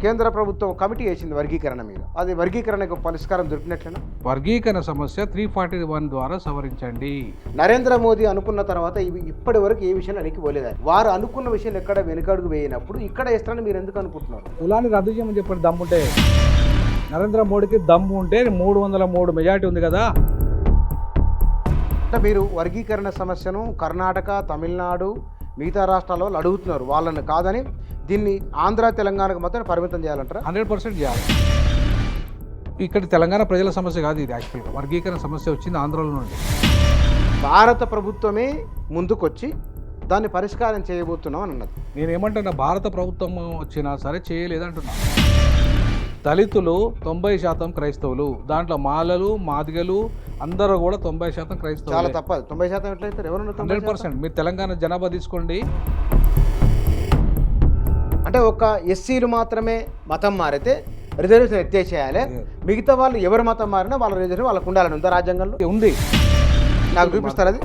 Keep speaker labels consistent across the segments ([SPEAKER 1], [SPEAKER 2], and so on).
[SPEAKER 1] కేంద్ర ప్రభుత్వం కమిటీ వేసింది వర్గీకరణ మీద. అది వర్గీకరణకు పరిష్కారం దొరికినట్లేనా?
[SPEAKER 2] వర్గీకరణ సమస్య 341 ద్వారా సవరించండి.
[SPEAKER 1] నరేంద్ర మోదీ అనుకున్న తర్వాత ఇప్పటి వరకు ఏ విషయంలో వెనక్కి పోలేదు. వారు అనుకున్న విషయాలు ఎక్కడ వెనుకడుగు వేయనప్పుడు ఇక్కడ వేస్తారని మీరు ఎందుకు అనుకుంటున్నారు?
[SPEAKER 2] కులాన్ని రద్దు చేయమని చెప్పండి దమ్ముంటే. నరేంద్ర మోడీకి దమ్ము ఉంటే 303 మెజార్టీ ఉంది కదా.
[SPEAKER 1] అంటే మీరు వర్గీకరణ సమస్యను కర్ణాటక, తమిళనాడు, మిగతా రాష్ట్రాల వాళ్ళు అడుగుతున్నారు. వాళ్ళని కాదని దీన్ని ఆంధ్ర, తెలంగాణకు మాత్రం పరిమితం చేయాలంటారా?
[SPEAKER 2] 100% చేయాలి. ఇక్కడ తెలంగాణ ప్రజల సమస్య కాదు ఇది. యాక్చువల్గా వర్గీకరణ సమస్య వచ్చింది ఆంధ్రలో నుండి.
[SPEAKER 1] భారత ప్రభుత్వమే ముందుకొచ్చి దాన్ని పరిష్కారం చేయబోతున్నాం అని అన్నది.
[SPEAKER 2] నేనేమంటున్నా, భారత ప్రభుత్వం వచ్చినా సరే చేయలేదంటున్నా. దళితులు 90% క్రైస్తవులు, దాంట్లో మాలలు, మాదిగలు అందరూ కూడా 90% క్రైస్తవులు.
[SPEAKER 1] చాలా తప్పదు. 90% ఎట్లయితే ఎవరు
[SPEAKER 2] 100%. మీరు తెలంగాణ జనాభా తీసుకోండి.
[SPEAKER 1] అంటే ఒక ఎస్సీలు మాత్రమే మతం మారితే రిజర్వేషన్ ఎత్తేసేయాలి. మిగతా వాళ్ళు ఎవరు మతం మారినా వాళ్ళ రిజర్వేషన్ వాళ్ళకు ఉండాలని ఉందా రాజ్యాంగంలో?
[SPEAKER 2] ఉంది.
[SPEAKER 1] నాకు చూపిస్తారు అది.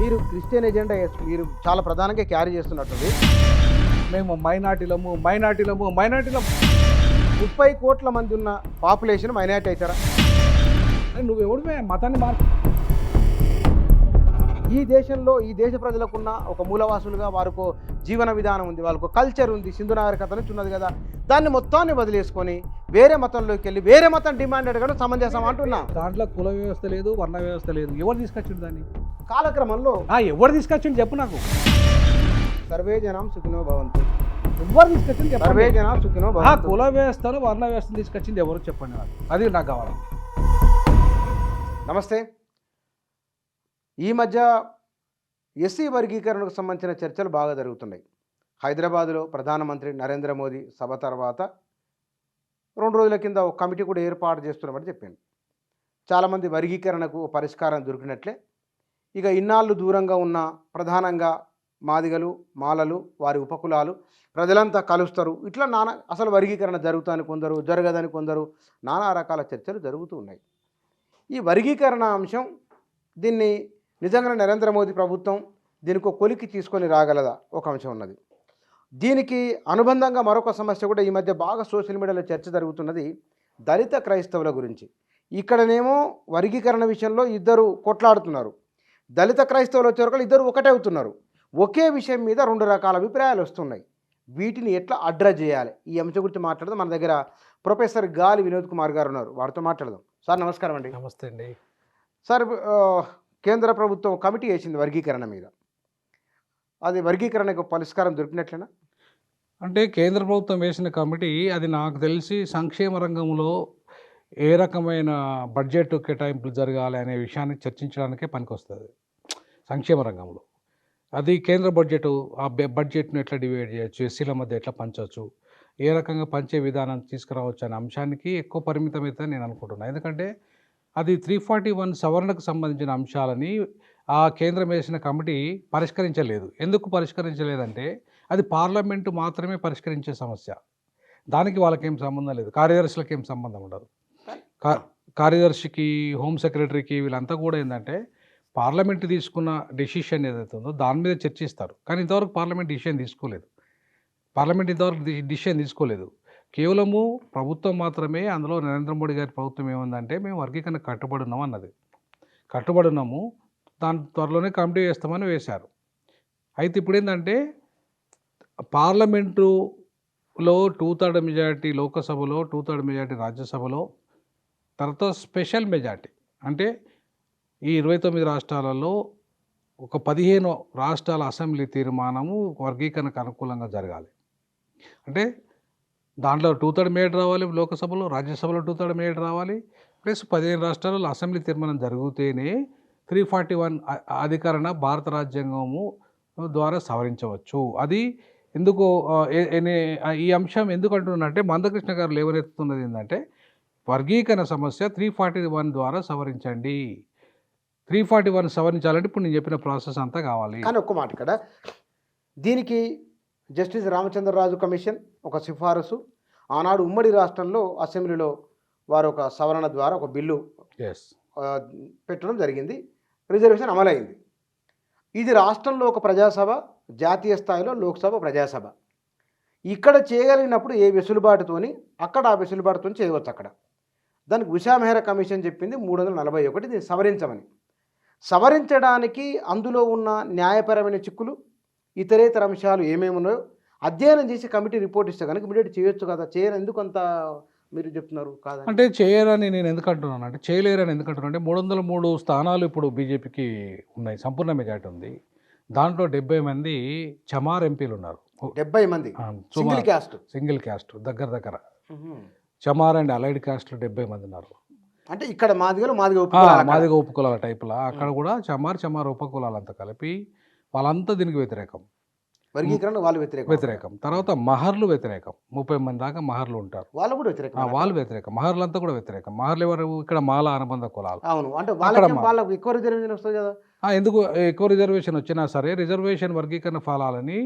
[SPEAKER 1] మీరు క్రిస్టియన్ ఎజెండా మీరు చాలా ప్రధానంగా క్యారీ చేస్తున్నట్టుంది.
[SPEAKER 2] మేము మైనార్టీలము
[SPEAKER 1] 30 కోట్ల మంది ఉన్న పాపులేషన్ మైనారిటీ అవుతారా?
[SPEAKER 2] నువ్వు ఎవడివే మతాన్ని మార్పు.
[SPEAKER 1] ఈ దేశంలో ఈ దేశ ప్రజలకున్న ఒక మూలవాసులుగా వారికి జీవన విధానం ఉంది, వాళ్ళకు కల్చర్ ఉంది, సింధు నాగరికత నుంచి ఉన్నది కదా. దాన్ని మొత్తాన్ని వదిలేసుకొని వేరే మతంలోకి వెళ్ళి వేరే మతం డిమాండ్ అడగడం సమంజసం అంటున్నా.
[SPEAKER 2] దాంట్లో కుల వ్యవస్థ లేదు, వర్ణ వ్యవస్థ లేదు. ఎవరు తీసుకొచ్చిండు దాన్ని?
[SPEAKER 1] కాలక్రమంలో
[SPEAKER 2] ఎవరు తీసుకొచ్చిండు చెప్పు నాకు.
[SPEAKER 1] సర్వే జనం సుఖినో భవంతు.
[SPEAKER 2] ఎవరు తీసుకొచ్చింది
[SPEAKER 1] సర్వే జనం సుఖినో భవంతు.
[SPEAKER 2] కుల వ్యవస్థను వర్ణ వ్యవస్థను తీసుకొచ్చింది ఎవరు చెప్పండి నాకు. అది నాకు కావాలి.
[SPEAKER 1] నమస్తే. ఈ మధ్య ఎస్సీ వర్గీకరణకు సంబంధించిన చర్చలు బాగా జరుగుతున్నాయి. హైదరాబాదులో ప్రధానమంత్రి నరేంద్ర మోదీ సభ తర్వాత 2 రోజుల కింద ఒక కమిటీ కూడా ఏర్పాటు చేస్తున్నామని చెప్పింది. చాలామంది వర్గీకరణకు పరిష్కారం దొరికినట్లే. ఇక ఇన్నాళ్ళు దూరంగా ఉన్న ప్రధానంగా మాదిగలు, మాలలు, వారి ఉపకులాలు ప్రజలంతా కలుస్తారు. ఇట్లా అసలు వర్గీకరణ జరుగుతుందని కొందరు, జరగదని కొందరు, నానా రకాల చర్చలు జరుగుతూ ఉన్నాయి. ఈ వర్గీకరణ అంశం దీన్ని నిజంగా నరేంద్ర మోదీ ప్రభుత్వం దీనికి ఒక కొలికి తీసుకొని రాగలదా? ఒక అంశం ఉన్నది. దీనికి అనుబంధంగా మరొక సమస్య కూడా ఈ మధ్య బాగా సోషల్ మీడియాలో చర్చ జరుగుతున్నది, దళిత క్రైస్తవుల గురించి. ఇక్కడనేమో వర్గీకరణ విషయంలో ఇద్దరు కొట్లాడుతున్నారు. దళిత క్రైస్తవులు వచ్చేవరకు ఇద్దరు ఒకటే అవుతున్నారు. ఒకే విషయం మీద 2 రకాల అభిప్రాయాలు వస్తున్నాయి. వీటిని ఎట్లా అడ్రస్ చేయాలి? ఈ అంశం గురించి మాట్లాడదాం. మన దగ్గర ప్రొఫెసర్ గాలి వినోద్ కుమార్ గారు ఉన్నారు. వారితో మాట్లాడదాం. సార్ నమస్కారం అండి.
[SPEAKER 2] నమస్తే అండి.
[SPEAKER 1] సార్, కేంద్ర ప్రభుత్వం కమిటీ వేసింది వర్గీకరణ మీద. అది వర్గీకరణకు పరిష్కారం దొరికినట్లేనా?
[SPEAKER 2] అంటే కేంద్ర ప్రభుత్వం వేసిన కమిటీ అది నాకు తెలిసి సంక్షేమ రంగంలో ఏ రకమైన బడ్జెట్ కేటాయింపులు జరగాలి అనే విషయాన్ని చర్చించడానికే పనికొస్తుంది. సంక్షేమ రంగంలో అది కేంద్ర బడ్జెట్, ఆ బడ్జెట్ను ఎట్లా డివైడ్ చేయొచ్చు, ఎస్సీల మధ్య ఎట్లా పంచవచ్చు, ఏ రకంగా పంచే విధానం తీసుకురావచ్చు అనే అంశానికి ఎక్కువ పరిమితమైతే నేను అనుకుంటున్నాను. ఎందుకంటే అది 341 సవరణకు సంబంధించిన అంశాలని ఆ కేంద్రం వేసిన కమిటీ పరిష్కరించలేదు. ఎందుకు పరిష్కరించలేదంటే అది పార్లమెంటు మాత్రమే పరిష్కరించే సమస్య. దానికి వాళ్ళకేం సంబంధం లేదు, కార్యదర్శులకు ఏం సంబంధం ఉండదు. కార్యదర్శికి, హోమ్ సెక్రటరీకి వీళ్ళంతా కూడా ఏంటంటే పార్లమెంట్ తీసుకున్న డెసిషన్ ఏదైతే ఉందో దాని మీద చర్చిస్తారు. కానీ ఇంతవరకు పార్లమెంట్ డిసిషన్ తీసుకోలేదు. కేవలము ప్రభుత్వం మాత్రమే. అందులో నరేంద్ర మోడీ గారి ప్రభుత్వం ఏముందంటే మేము వర్గీకరణ కట్టుబడి ఉన్నాము, దాని త్వరలోనే కమిటీ వేస్తామని వేశారు. అయితే ఇప్పుడు ఏంటంటే పార్లమెంటులో 2/3 మెజారిటీ, లోకసభలో 2/3 మెజారిటీ, రాజ్యసభలో, తర్వాత స్పెషల్ మెజారిటీ అంటే ఈ 29 రాష్ట్రాలలో ఒక 15 రాష్ట్రాల అసెంబ్లీ తీర్మానము వర్గీకరణకు అనుకూలంగా జరగాలి. అంటే దాంట్లో 2/3 మెజారిటీ రావాలి లోకసభలో, రాజ్యసభలో 2/3 మెజారిటీ రావాలి, ప్లస్ 15 రాష్ట్రాలలో అసెంబ్లీ తీర్మానం జరిగితేనే 341 అధికరణ భారత రాజ్యాంగము ద్వారా సవరించవచ్చు. అది ఎందుకు ఈ అంశం ఎందుకు అంటున్నానంటే మందకృష్ణ గారు లేవనెత్తుతున్నది ఏంటంటే వర్గీకరణ సమస్య 341 ద్వారా సవరించండి. 341 సవరించాలంటే ఇప్పుడు నేను చెప్పిన ప్రాసెస్ అంతా కావాలి.
[SPEAKER 1] కానీ ఒక్క మాట ఇక్కడ, దీనికి జస్టిస్ రామచంద్రరాజు కమిషన్ ఒక సిఫారసు, ఆనాడు ఉమ్మడి రాష్ట్రంలో అసెంబ్లీలో వారు ఒక సవరణ ద్వారా ఒక బిల్లు పెట్టడం జరిగింది. రిజర్వేషన్ అమలైంది. ఇది రాష్ట్రంలో ఒక ప్రజాసభ, జాతీయ స్థాయిలో లోక్సభ, ప్రజాసభ. ఇక్కడ చేయగలిగినప్పుడు ఏ వెసులుబాటుతోని అక్కడ ఆ వెసులుబాటుతో చేయవచ్చు. అక్కడ దానికి ఉషా మెహ్రా కమిషన్ చెప్పింది 341 దీన్ని సవరించమని. సవరించడానికి అందులో ఉన్న న్యాయపరమైన చిక్కులు ఇతరేతర అంశాలు ఏమేమి ఉన్నాయో అధ్యయనం చేసి కమిటీ రిపోర్ట్ ఇస్తే కనుక ఇమీడియట్ చేయొచ్చు కదా. చేయరు ఎందుకు అంత మీరు చెప్తున్నారు కాదని?
[SPEAKER 2] అంటే చేయరని నేను ఎందుకు అంటున్నాను అంటే, చేయలేరని ఎందుకు అంటున్నాను అంటే 303 స్థానాలు ఇప్పుడు బీజేపీకి ఉన్నాయి, సంపూర్ణ మెజార్టీ ఉంది. దాంట్లో 70 మంది చమార్ ఎంపీలు ఉన్నారు.
[SPEAKER 1] 70 మంది సింగిల్ క్యాస్ట్.
[SPEAKER 2] సింగిల్ క్యాస్ట్ దగ్గర చమార్ అండ్ అలైడ్ క్యాస్ట్లు 70 మంది ఉన్నారు.
[SPEAKER 1] అంటే ఇక్కడ మాదిగలు
[SPEAKER 2] మాదిగ ఉపకులాల టైపులా అక్కడ కూడా చమార్ ఉపకులాలంతా కలిపి వాళ్ళంతా దీనికి వ్యతిరేకం.
[SPEAKER 1] వర్గీకరణ వాళ్ళు
[SPEAKER 2] వ్యతిరేకం. తర్వాత మహర్లు వ్యతిరేకం. 30 మంది దాకా మహర్లు ఉంటారు,
[SPEAKER 1] వాళ్ళు కూడా వ్యతిరేకం.
[SPEAKER 2] వాళ్ళు వ్యతిరేకం. మహర్లంతా కూడా వ్యతిరేకం. మహర్లు ఎవరు? ఇక్కడ మాల అనుబంధ కులాలు.
[SPEAKER 1] అవును, అంటే వాళ్ళకి ఎక్కువ రిజర్వేషన్ వస్తుంది కదా.
[SPEAKER 2] ఎందుకు ఎక్కువ రిజర్వేషన్ వచ్చినా సరే రిజర్వేషన్ వర్గీకరణ ఫలాలని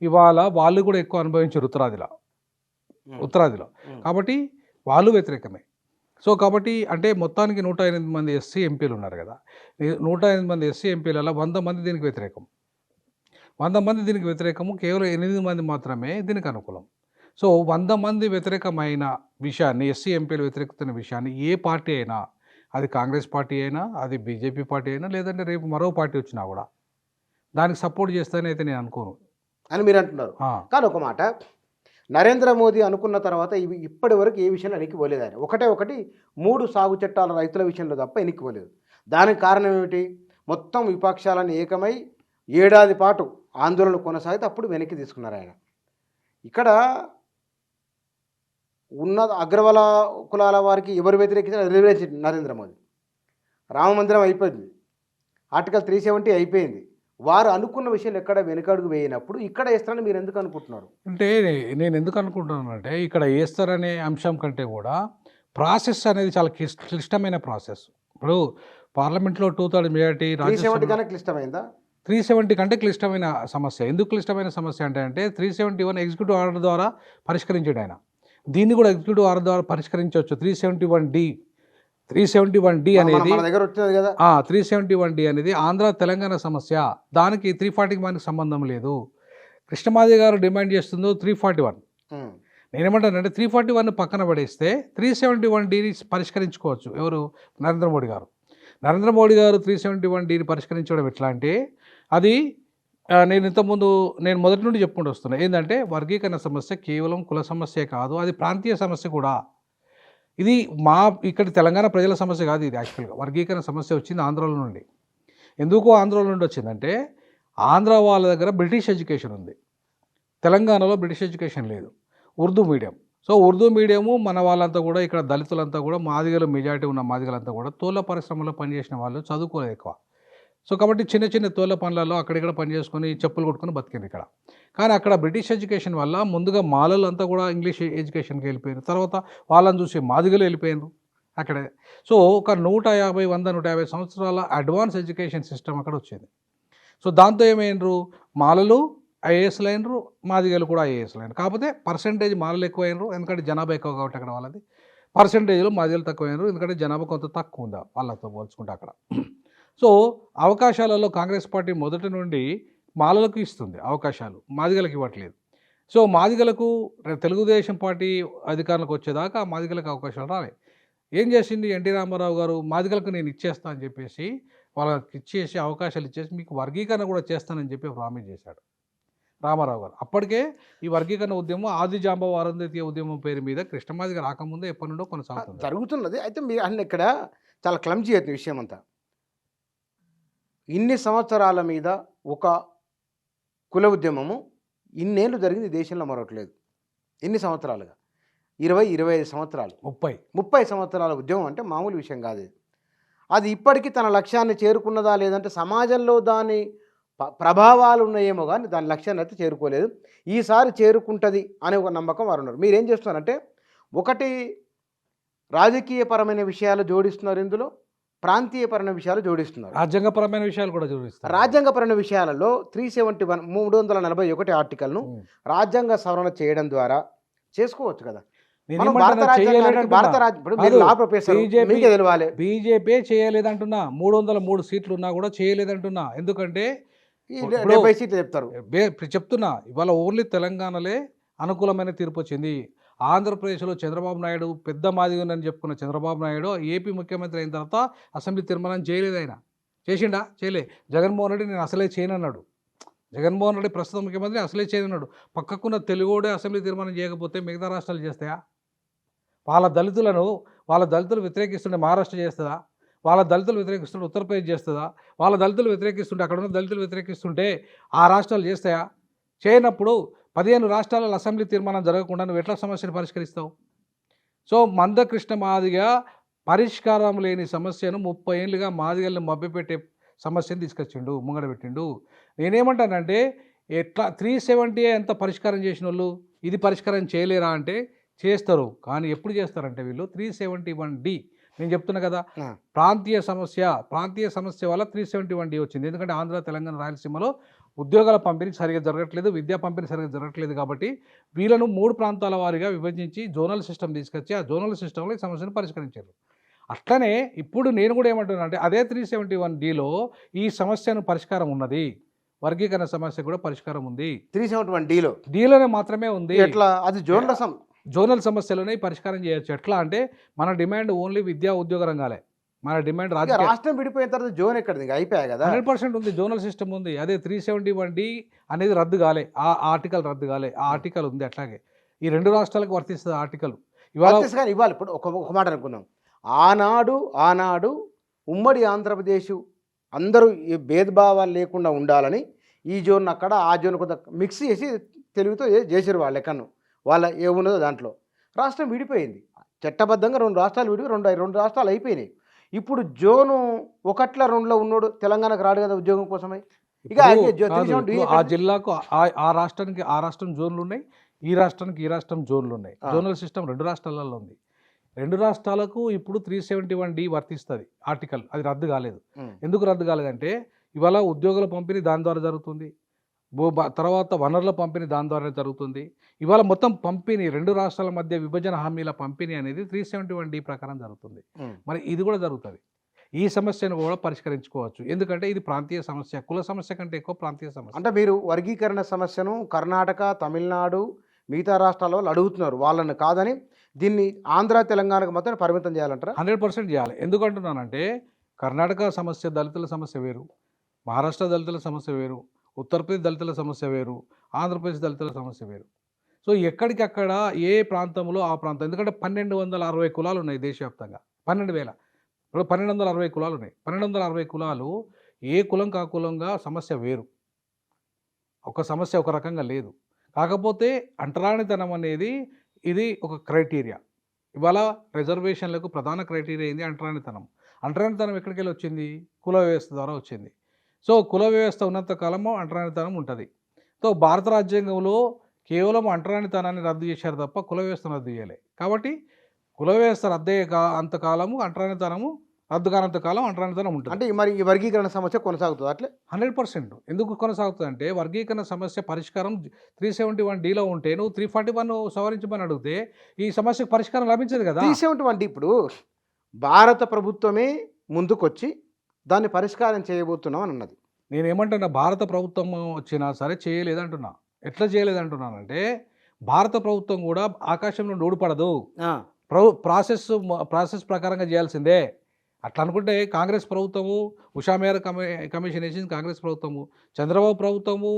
[SPEAKER 2] ఇవాళ వాళ్ళు కూడా ఎక్కువ అనుభవించారు ఉత్తరాదిలో. కాబట్టి వాళ్ళు వ్యతిరేకమే. సో కాబట్టి అంటే మొత్తానికి 108 మంది ఎస్సీ ఎంపీలు ఉన్నారు కదా. 108 మంది ఎస్సీ ఎంపీలలో 100 మంది దీనికి వ్యతిరేకం. 100 మంది దీనికి వ్యతిరేకము, కేవలం 8 మంది మాత్రమే దీనికి అనుకూలం. సో 100 మంది వ్యతిరేకమైన విషయాన్ని, ఎస్సీ ఎంపీలు వ్యతిరేకుతున్న విషయాన్ని ఏ పార్టీ అయినా, అది కాంగ్రెస్ పార్టీ అయినా, అది బీజేపీ పార్టీ అయినా, లేదంటే రేపు మరో పార్టీ వచ్చినా కూడా దానికి సపోర్ట్ చేస్తానని అయితే నేను అనుకోను
[SPEAKER 1] అని మీరు అంటున్నారు. కానీ ఒక మాట, నరేంద్ర మోదీ అనుకున్న తర్వాత ఇప్పటి వరకు ఏ విషయంలో ఎన్నికిపోలేదు ఆయన. ఒకటి 3 సాగు చట్టాల రైతుల విషయంలో తప్ప ఎన్నికిపోలేదు. దానికి కారణం ఏమిటి? మొత్తం విపక్షాలను ఏకమై 7 ఏడాది పాటు ఆందోళన కొనసాగితే అప్పుడు వెనక్కి తీసుకున్నారు ఆయన. ఇక్కడ ఉన్న అగ్రవాల కులాల వారికి ఎవరు వ్యతిరేకించిన రిజర్వేషన్ నరేంద్ర మోదీ. రామ మందిరం అయిపోయింది, ఆర్టికల్ 370 అయిపోయింది. వారు అనుకున్న విషయాలు ఎక్కడ వెనుకడుగు వేయినప్పుడు ఇక్కడ వేస్తారని మీరు ఎందుకు అనుకుంటున్నారు?
[SPEAKER 2] అంటే నేను ఎందుకు అనుకుంటున్నానంటే, ఇక్కడ వేస్తారనే అంశం కంటే కూడా ప్రాసెస్ అనేది చాలా క్లిష్టమైన ప్రాసెస్. ఇప్పుడు పార్లమెంట్లో 2/3 మెజారిటీ,
[SPEAKER 1] 370 కన్నా క్లిష్టమైందా?
[SPEAKER 2] 370 కంటే క్లిష్టమైన సమస్య. ఎందుకు క్లిష్టమైన సమస్య అంటే 371 ఎగ్జిక్యూటివ్ ఆర్డర్ ద్వారా పరిష్కరించాడు ఆయన. దీన్ని కూడా ఎగ్జిక్యూటివ్ ఆర్డర్ ద్వారా పరిష్కరించవచ్చు. 371D అనేది
[SPEAKER 1] మన దగ్గర వచ్చింది కదా.
[SPEAKER 2] 371D అనేది ఆంధ్ర తెలంగాణ సమస్య. దానికి 340కి మనకి సంబంధం లేదు. కృష్ణమాది గారు డిమాండ్ చేస్తుందో 341. నేనేమంటానంటే 341 పక్కన పడేస్తే 371Dని పరిష్కరించుకోవచ్చు. ఎవరు? నరేంద్ర మోడీ గారు 371Dని పరిష్కరించడం ఎట్లా అంటే, అది నేను మొదటి నుండి చెప్పుకుంటూ వస్తున్నా. ఏంటంటే వర్గీకరణ సమస్య కేవలం కుల సమస్య కాదు, అది ప్రాంతీయ సమస్య కూడా. ఇది ఇక్కడ తెలంగాణ ప్రజల సమస్య కాదు. ఇది యాక్చువల్గా వర్గీకరణ సమస్య వచ్చింది ఆంధ్రాలో నుండి. ఎందుకు ఆంధ్రాలో నుండి వచ్చిందంటే, ఆంధ్ర వాళ్ళ దగ్గర బ్రిటిష్ ఎడ్యుకేషన్ ఉంది, తెలంగాణలో బ్రిటిష్ ఎడ్యుకేషన్ లేదు, Urdu medium. So Urdu medium మన వాళ్ళంతా కూడా, ఇక్కడ దళితులంతా కూడా, మాదిగలు మెజారిటీ ఉన్న మాదిగలంతా కూడా తోళ్ళ పరిశ్రమలో పనిచేసిన వాళ్ళు, చదువుకోలేదు ఎక్కువ. సో కాబట్టి చిన్న తోళ్ళ పనులలో అక్కడిక్కడ పనిచేసుకొని చెప్పులు కొట్టుకొని బతికింది ఇక్కడ. కానీ అక్కడ బ్రిటిష్ ఎడ్యుకేషన్ వల్ల ముందుగా మాలలు అంతా కూడా ఇంగ్లీష్ ఎడ్యుకేషన్కి వెళ్ళిపోయారు. తర్వాత వాళ్ళని చూసి మాదిగలు వెళ్ళిపోయారు అక్కడే. సో ఒక 150 సంవత్సరాల అడ్వాన్స్ ఎడ్యుకేషన్ సిస్టమ్ అక్కడ వచ్చింది. సో దాంతో ఏమైనరు, మాలలు ఐఏఎస్లు అయినరు, మాదిగలు కూడా ఐఏఎస్లు అయినారు. కాకపోతే పర్సంటేజ్ మాలలు ఎక్కువ అయినరు, ఎందుకంటే జనాభా ఎక్కువ కాబట్టి అక్కడ వాళ్ళది. పర్సంటేజ్లో మాదిగలు తక్కువ అయినరు, ఎందుకంటే జనాభా కొంత తక్కువ ఉంది వాళ్ళతో పోల్చుకుంటే అక్కడ. సో అవకాశాలలో కాంగ్రెస్ పార్టీ మొదటి నుండి మాలలకు ఇస్తుంది అవకాశాలు, మాదిగలకు ఇవ్వట్లేదు. సో మాదిగలకు తెలుగుదేశం పార్టీ అధికారులకు వచ్చేదాకా మాదిగలకు అవకాశాలు రాలేదు. ఏం చేసింది ఎన్టీ రామారావు గారు, మాదిగలకు నేను ఇచ్చేస్తా అని చెప్పేసి వాళ్ళకి ఇచ్చేసి అవకాశాలు ఇచ్చేసి మీకు వర్గీకరణ కూడా చేస్తానని చెప్పి ప్రామిస్ చేశాడు రామారావు గారు. అప్పటికే ఈ వర్గీకరణ ఉద్యమం ఆది జాంబవ అరుంధతీయ ఉద్యమం పేరు మీద కృష్ణమాదిగ రాకముందే ఎప్పటి నుండో కొనసాగుతుంది,
[SPEAKER 1] జరుగుతున్నది. అయితే మీరు అన్న ఇక్కడ చాలా క్లమ్జీ అయితే విషయం అంతా. ఇన్ని సంవత్సరాల మీద ఒక కుల ఉద్యమము ఇన్నేళ్ళు జరిగింది దేశంలో మరొకట్లేదు. ఎన్ని సంవత్సరాలుగా? 20-25 సంవత్సరాలు, 30 సంవత్సరాల ఉద్యమం అంటే మామూలు విషయం కాదు. అది ఇప్పటికీ తన లక్ష్యాన్ని చేరుకున్నదా లేదంటే సమాజంలో దాని ప్రభావాలు ఉన్నాయేమో కానీ దాని లక్ష్యాన్ని అయితే చేరుకోలేదు. ఈసారి చేరుకుంటుంది అనే ఒక నమ్మకం వారు ఉన్నారు. మీరేం చేస్తున్నారంటే, ఒకటి రాజకీయపరమైన విషయాలు జోడిస్తున్నారు, ఇందులో ప్రాంతీయపరమైన విషయాలు జోడిస్తున్నారు,
[SPEAKER 2] రాజ్యాంగపరమైన విషయాలు కూడా జోడిస్తారు.
[SPEAKER 1] రాజ్యాంగపరమైన విషయాలలో 371 ఆర్టికల్ను రాజ్యాంగ సవరణ చేయడం ద్వారా చేసుకోవచ్చు కదా.
[SPEAKER 2] బీజేపీ చేయలేదంటున్నా, 303 సీట్లు ఉన్నా కూడా చేయలేదంటున్నా. ఎందుకంటే
[SPEAKER 1] 70 సీట్లు చెప్తారు.
[SPEAKER 2] చెప్తున్నా, ఇవాళ ఓన్లీ తెలంగాణలే అనుకూలమైన తీర్పు వచ్చింది. ఆంధ్రప్రదేశ్లో చంద్రబాబు నాయుడు పెద్ద మాదిగని చెప్పుకున్న చంద్రబాబు నాయుడు ఏపీ ముఖ్యమంత్రి అయిన తర్వాత అసెంబ్లీ తీర్మానం చేయలేదు. ఆయన చేసిండా? చేయలే. జగన్మోహన్ రెడ్డి నేను అసలే చేయనన్నాడు. జగన్మోహన్ రెడ్డి ప్రస్తుత ముఖ్యమంత్రి అసలే చేయనన్నాడు. పక్కకున్న తెలుగోడే అసెంబ్లీ తీర్మానం చేయకపోతే మిగతా రాష్ట్రాలు చేస్తాయా? వాళ్ళ దళితులు వ్యతిరేకిస్తుంటే మహారాష్ట్ర చేస్తుందా? వాళ్ళ దళితులు వ్యతిరేకిస్తుంటే ఉత్తరప్రదేశ్ చేస్తుందా? వాళ్ళ దళితులు వ్యతిరేకిస్తుంటే అక్కడ ఉన్న దళితులు వ్యతిరేకిస్తుంటే ఆ రాష్ట్రాలు చేస్తాయా? చేయనప్పుడు 15 రాష్ట్రాలలో అసెంబ్లీ తీర్మానం జరగకుండా నువ్వు ఎట్లా సమస్యను పరిష్కరిస్తావు? సో మందకృష్ణ మాదిగ పరిష్కారం లేని సమస్యను 30 ఏళ్ళుగా మాదిగల్ని మభ్యపెట్టే సమస్యను తీసుకొచ్చిండు, ముంగడ పెట్టిండు. నేనేమంటానంటే ఎట్లా 370 ఎంత పరిష్కారం చేసిన వాళ్ళు ఇది పరిష్కారం చేయలేరా అంటే చేస్తారు. కానీ ఎప్పుడు చేస్తారంటే వీళ్ళు 371D నేను చెప్తున్నా కదా, ప్రాంతీయ సమస్య వల్ల 371D వచ్చింది. ఎందుకంటే ఆంధ్ర, తెలంగాణ, రాయలసీమలో ఉద్యోగాల పంపిణీ సరిగ్గా జరగట్లేదు, విద్యా పంపిణీ సరిగ్గా జరగట్లేదు. కాబట్టి వీళ్ళను 3 ప్రాంతాల వారీగా విభజించి జోనల్ సిస్టమ్ తీసుకొచ్చి ఆ జోనల్ సిస్టంలో ఈ సమస్యను పరిష్కరించారు. అట్లనే ఇప్పుడు నేను కూడా ఏమంటున్నా అంటే అదే 371Dలో ఈ సమస్యను పరిష్కారం ఉన్నది, వర్గీకరణ సమస్య కూడా పరిష్కారం ఉంది.
[SPEAKER 1] 371Dలోనే
[SPEAKER 2] మాత్రమే ఉంది.
[SPEAKER 1] ఎట్లా? అది
[SPEAKER 2] జోనల్ సమస్యలోనే పరిష్కారం చేయొచ్చు. ఎట్లా అంటే మన డిమాండ్ ఓన్లీ విద్యా ఉద్యోగ రంగాలే. మన డిమాండ్
[SPEAKER 1] రాష్ట్రం విడిపోయిన తర్వాత జోన్ ఎక్కడిది? అయిపోయాయి కదా.
[SPEAKER 2] 100% ఉంది, జోనల్ సిస్టమ్ ఉంది. అదే 371D అనేది రద్దు కాలే, ఆ ఆర్టికల్ రద్దు కాలే, ఆ ఆర్టికల్ ఉంది. అట్లాగే ఈ 2 రాష్ట్రాలకు వర్తిస్తుంది ఆర్టికల్.
[SPEAKER 1] ఇవాళ ఇప్పుడు ఒక మాట అనుకుందాం. ఆనాడు ఉమ్మడి ఆంధ్రప్రదేశ్ అందరూ ఈ భేదభావాలు లేకుండా ఉండాలని ఈ జోన్ అక్కడ ఆ జోన్ కొంత మిక్స్ చేసి తెలుగుతో చేసారు వాళ్ళు ఎక్కడను వాళ్ళ ఏమున్నదో దాంట్లో. రాష్ట్రం విడిపోయింది చట్టబద్ధంగా, 2 రాష్ట్రాలు విడిపోయి 2 రాష్ట్రాలు అయిపోయినాయి. ఇప్పుడు జోను 1, 2లో ఉన్నోడు తెలంగాణకు రాడు కదా ఉద్యోగం కోసమై. ఇక
[SPEAKER 2] ఆ జిల్లాకు ఆ రాష్ట్రానికి ఆ రాష్ట్రం జోన్లు ఉన్నాయి, ఈ రాష్ట్రానికి ఈ రాష్ట్రం జోన్లు ఉన్నాయి. జోనల్ సిస్టమ్ 2 రాష్ట్రాలలో ఉంది. 2 రాష్ట్రాలకు ఇప్పుడు 371D వర్తిస్తుంది ఆర్టికల్. అది రద్దు కాలేదు. ఎందుకు రద్దు కాలేదంటే ఇవాళ ఉద్యోగుల పంపిణీ దాని ద్వారా జరుగుతుంది, తర్వాత వనరుల పంపిణీ దాని ద్వారా జరుగుతుంది. ఇవాళ మొత్తం పంపిణీ 2 రాష్ట్రాల మధ్య విభజన హామీల పంపిణీ అనేది 371D ప్రకారం జరుగుతుంది. మరి ఇది కూడా జరుగుతుంది. ఈ సమస్యను కూడా పరిష్కరించుకోవచ్చు. ఎందుకంటే ఇది ప్రాంతీయ సమస్య, కుల సమస్య కంటే ఎక్కువ ప్రాంతీయ సమస్య.
[SPEAKER 1] అంటే మీరు వర్గీకరణ సమస్యను కర్ణాటక, తమిళనాడు, మిగతా రాష్ట్రాల వాళ్ళు అడుగుతున్నారు, వాళ్ళని కాదని దీన్ని ఆంధ్ర, తెలంగాణకు మాత్రం పరిమితం చేయాలంటారా?
[SPEAKER 2] 100% చేయాలి. ఎందుకంటున్నానంటే కర్ణాటక సమస్య దళితుల సమస్య వేరు, మహారాష్ట్ర దళితుల సమస్య వేరు, ఉత్తరప్రదేశ్ దళితుల సమస్య వేరు, ఆంధ్రప్రదేశ్ దళితుల సమస్య వేరు. సో ఎక్కడికక్కడ ఏ ప్రాంతంలో ఆ ప్రాంతం, ఎందుకంటే 1260 కులాలు ఉన్నాయి దేశవ్యాప్తంగా. 12,000 ఇప్పుడు 1260 కులాలు ఉన్నాయి. 1260 కులాలు ఏ కులం కా కులంగా సమస్య వేరు, ఒక సమస్య ఒక రకంగా లేదు. కాకపోతే అంటరానితనం అనేది ఇది ఒక క్రైటీరియా. ఇవాళ రిజర్వేషన్లకు ప్రధాన క్రైటీరియా ఏంది? అంటరానితనం. అంటరానితనం ఎక్కడికి వెళ్ళి వచ్చింది? కుల వ్యవస్థ ద్వారా వచ్చింది. సో కుల వ్యవస్థ ఉన్నంత కాలము అంటరానితనం ఉంటుంది. సో భారత రాజ్యాంగంలో కేవలం అంటరానితనాన్ని రద్దు చేశారు తప్ప కుల వ్యవస్థను రద్దు చేయలే. కాబట్టి కుల వ్యవస్థ రద్దయ్యే అంతకాలము అంటరానితనము, రద్దు కానంత కాలం అంటరానితనం ఉంటుంది.
[SPEAKER 1] అంటే మరి ఈ వర్గీకరణ సమస్య కొనసాగుతుంది అట్లే?
[SPEAKER 2] 100%. ఎందుకు కొనసాగుతుంది అంటే వర్గీకరణ సమస్య పరిష్కారం 371Dలో ఉంటే నువ్వు 341 సవరించమని అడిగితే ఈ సమస్యకు పరిష్కారం లభించదు కదా.
[SPEAKER 1] 371D ఇప్పుడు భారత ప్రభుత్వమే ముందుకొచ్చి దాన్ని పరిష్కారం చేయబోతున్నాం అని అన్నది.
[SPEAKER 2] నేనేమంటున్నా, భారత ప్రభుత్వం వచ్చినా సరే చేయలేదంటున్నా. ఎట్లా చేయలేదంటున్నానంటే భారత ప్రభుత్వం కూడా ఆకాశంలో ఊడిపడదు, ప్రాసెస్ ప్రకారంగా చేయాల్సిందే. అట్లా అనుకుంటే కాంగ్రెస్ ప్రభుత్వము ఉషా మేర కమిషన్ వేసింది, కాంగ్రెస్ ప్రభుత్వము చంద్రబాబు ప్రభుత్వము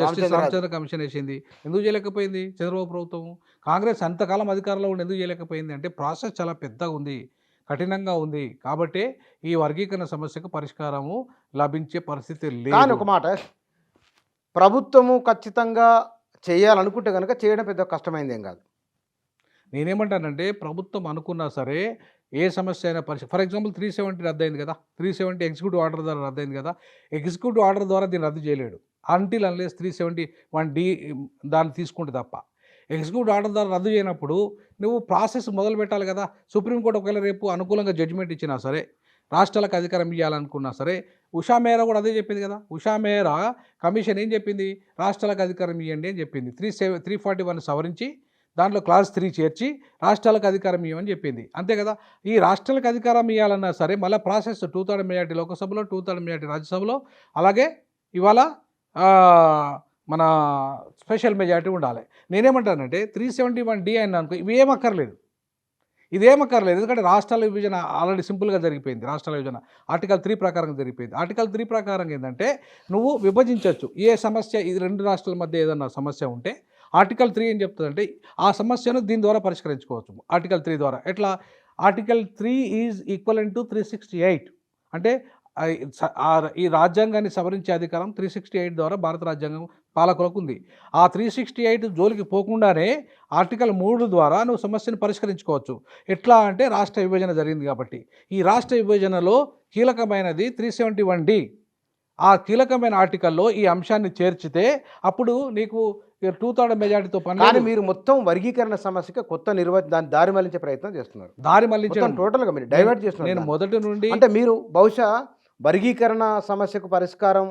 [SPEAKER 2] జస్టిస్ రామచంద్ర కమిషన్ వేసింది. ఎందుకు చేయలేకపోయింది చంద్రబాబు ప్రభుత్వము? కాంగ్రెస్ అంతకాలం అధికారంలో ఉండి ఎందుకు చేయలేకపోయింది అంటే ప్రాసెస్ చాలా పెద్దగా ఉంది, కఠినంగా ఉంది. కాబట్టి ఈ వర్గీకరణ సమస్యకు పరిష్కారము లభించే పరిస్థితి లేదు.
[SPEAKER 1] కానీ ఒక మాట, ప్రభుత్వము ఖచ్చితంగా చేయాలనుకుంటే కనుక చేయడం పెద్ద కష్టమైంది ఏం కాదు.
[SPEAKER 2] నేనేమంటానంటే ప్రభుత్వం అనుకున్నా సరే ఏ సమస్య అయినా ఫర్ ఎగ్జాంపుల్ 370 రద్దయింది కదా, 370 ఎగ్జిక్యూటివ్ ఆర్డర్ ద్వారా రద్దయింది కదా. ఎగ్జిక్యూటివ్ ఆర్డర్ ద్వారా దీన్ని రద్దు చేయలేడు అంటిల్ అన్లెస్ 371D దాన్ని తీసుకుంటే తప్ప. ఎగ్జిక్యూటివ్ ఆర్డర్ ద్వారా రద్దు చేయనప్పుడు నువ్వు ప్రాసెస్ మొదలు పెట్టాలి కదా. సుప్రీంకోర్టు ఒకవేళ రేపు అనుకూలంగా జడ్జిమెంట్ ఇచ్చినా సరే, రాష్ట్రాలకు అధికారం ఇవ్వాలనుకున్నా సరే, ఉషా మేరా కూడా అదే చెప్పింది కదా. ఉషా మేరా కమిషన్ ఏం చెప్పింది? రాష్ట్రాలకు అధికారం ఇవ్వండి అని చెప్పింది. 341 సవరించి దాంట్లో క్లాస్ 3 చేర్చి రాష్ట్రాలకు అధికారం ఇవ్వమని చెప్పింది, అంతే కదా. ఈ రాష్ట్రాలకు అధికారం ఇవ్వాలన్నా సరే మళ్ళీ ప్రాసెస్ 2/3 మెజార్టీ లోకసభలో, 2/3 మెజార్టీ రాజ్యసభలో, అలాగే ఇవాళ మన స్పెషల్ మెజారిటీ ఉండాలి. నేనేమంటానంటే 371D అయిన అనుకో ఇవి ఏమక్కర్లేదు, ఇదేమక్కర్లేదు. ఎందుకంటే రాష్ట్రాల విభజన ఆల్రెడీ సింపుల్గా జరిగిపోయింది. రాష్ట్రాల విభజన ఆర్టికల్ 3 ప్రకారం జరిగిపోయింది. ఆర్టికల్ 3 ప్రకారం ఏంటంటే నువ్వు విభజించవచ్చు. ఏ సమస్య ఇది 2 రాష్ట్రాల మధ్య ఏదన్నా సమస్య ఉంటే ఆర్టికల్ 3 ఏం చెప్తుందంటే ఆ సమస్యను దీని ద్వారా పరిష్కరించుకోవచ్చు. ఆర్టికల్ 3 ద్వారా ఎట్లా? Article 3 is equivalent to 368. అంటే ఈ రాజ్యాంగాన్ని సవరించే అధికారం 368 ద్వారా భారత రాజ్యాంగం పాలకులకు ఉంది. ఆ 368 జోలికి పోకుండానే ఆర్టికల్ 3 ద్వారా నువ్వు సమస్యను పరిష్కరించుకోవచ్చు. ఎట్లా అంటే రాష్ట్ర విభజన జరిగింది కాబట్టి. ఈ రాష్ట్ర విభజనలో కీలకమైనది 371D. ఆ కీలకమైన ఆర్టికల్లో ఈ అంశాన్ని చేర్చితే అప్పుడు నీకు 2/3 మెజార్టీతో పని
[SPEAKER 1] కానీ మీరు మొత్తం వర్గీకరణ సమస్యకి కొత్త దాన్ని దారి మళ్లించే ప్రయత్నం చేస్తున్నారు.
[SPEAKER 2] దారి మళ్ళించడం
[SPEAKER 1] టోటల్గా మీరు డైవర్ట్ చేస్తున్నారు.
[SPEAKER 2] నేను మొదటి నుండి
[SPEAKER 1] అంటే మీరు బహుశా వర్గీకరణ సమస్యకు పరిష్కారం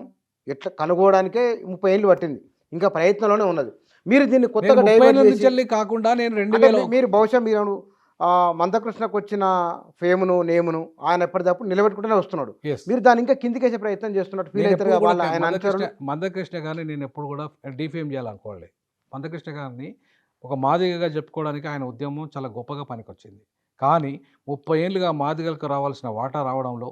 [SPEAKER 1] ఎట్లా కనుగోవడానికే 30 ఏళ్ళు పట్టింది, ఇంకా ప్రయత్నంలోనే ఉన్నది. మీరు దీన్ని కొత్తగా డైవర్ట్ చేసి
[SPEAKER 2] కాకుండా నేను 2000
[SPEAKER 1] మీరు బహుశా మీరు మందకృష్ణకు వచ్చిన ఫేమును నేమును ఆయన ఎప్పటికప్పుడు నిలబెట్టుకుంటూనే వస్తున్నాడు. మీరు దాన్ని ఇంకా కిందికేసే ప్రయత్నం చేస్తున్నట్టు ఫీల్ అవుతారు.
[SPEAKER 2] మందకృష్ణ గారిని నేను ఎప్పుడు కూడా డిఫేమ్ చేయాలనుకోవాలి. మందకృష్ణ గారిని ఒక మాదిగగా చెప్పుకోవడానికి ఆయన ఉద్యమం చాలా గొప్పగా పనికొచ్చింది. కానీ 30 ఏళ్ళుగా మాదిగలకు రావాల్సిన వాటా రావడంలో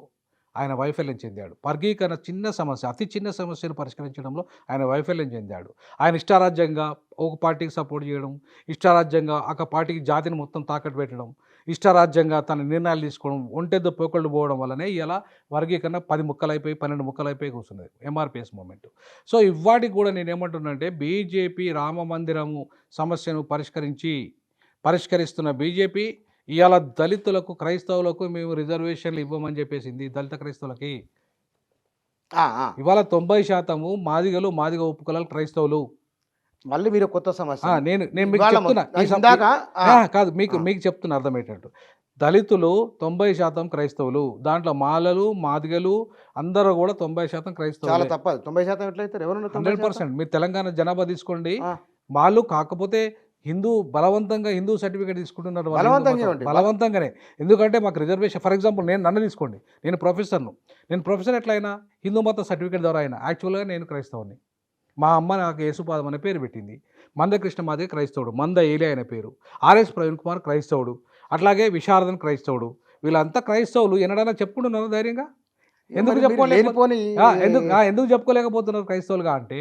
[SPEAKER 2] ఆయన వైఫల్యం చెందాడు. వర్గీకరణ చిన్న సమస్య, అతి చిన్న సమస్యను పరిష్కరించడంలో ఆయన వైఫల్యం చెందాడు. ఆయన ఇష్టారాజ్యంగా ఒక పార్టీకి సపోర్ట్ చేయడం, ఇష్టారాజ్యంగా ఒక పార్టీకి జాతిని మొత్తం తాకట్టు పెట్టడం, ఇష్టారాజ్యంగా తన నిర్ణయాలు తీసుకోవడం, ఒంటెద్దు పోకళ్ళు పోవడం వల్లనే ఇలా వర్గీకరణ 10 ముక్కలైపోయి 12 ముక్కలైపోయి కూర్చున్నది ఎంఆర్పిఎస్ మూమెంట్. సో ఇవాటికి కూడా నేను ఏమంటున్నానంటే బీజేపీ రామ మందిరము సమస్యను పరిష్కరిస్తున్న బీజేపీ ఇవాళ దళితులకు క్రైస్తవులకు మేము రిజర్వేషన్లు ఇవ్వమని చెప్పేసింది. దళిత క్రైస్తవులకి ఇవాళ 90% మాదిగలు, మాదిగ ఉపకులాలు క్రైస్తవులు.
[SPEAKER 1] మళ్ళీ మీరు కొత్త సమస్య
[SPEAKER 2] నేను మీకు చెప్తున్నా కాదు, మీకు చెప్తున్నా అర్థమయ్యేటట్టు. దళితులు 90% క్రైస్తవులు, దాంట్లో మాలలు, మాదిగలు అందరూ కూడా 90% క్రైస్తవులు.
[SPEAKER 1] చాలా తప్పదు. 90% ఎట్లయితే
[SPEAKER 2] 100%. మీరు తెలంగాణ జనాభా తీసుకోండి, వాళ్ళు కాకపోతే బలవంతంగా హిందూ సర్టిఫికేట్ తీసుకుంటున్నారు బలవంతంగానే. ఎందుకంటే మాకు రిజర్వేషన్, ఫర్ ఎగ్జాంపుల్ నన్ను తీసుకోండి, నేను ప్రొఫెసర్ ఎట్లా అయినా హిందూ మత సర్టిఫికేట్ ద్వారా అయినా. యాక్చువల్గా నేను క్రైస్తవుని. మా అమ్మ నాకు యేసుపాదం అనే పేరు పెట్టింది. మందకృష్ణ మాదిగ క్రైస్తవుడు, మంద ఏలి అనే పేరు. ఆర్ఎస్ ప్రవీణ్ కుమార్ క్రైస్తవుడు, అట్లాగే విశారదన్ క్రైస్తవుడు. వీళ్ళంతా క్రైస్తవులు. ఎన్నడైనా చెప్పుకుంటున్నారు ధైర్యంగా? ఎందుకు చెప్పుకోలేకపోతున్నారు క్రైస్తవులుగా అంటే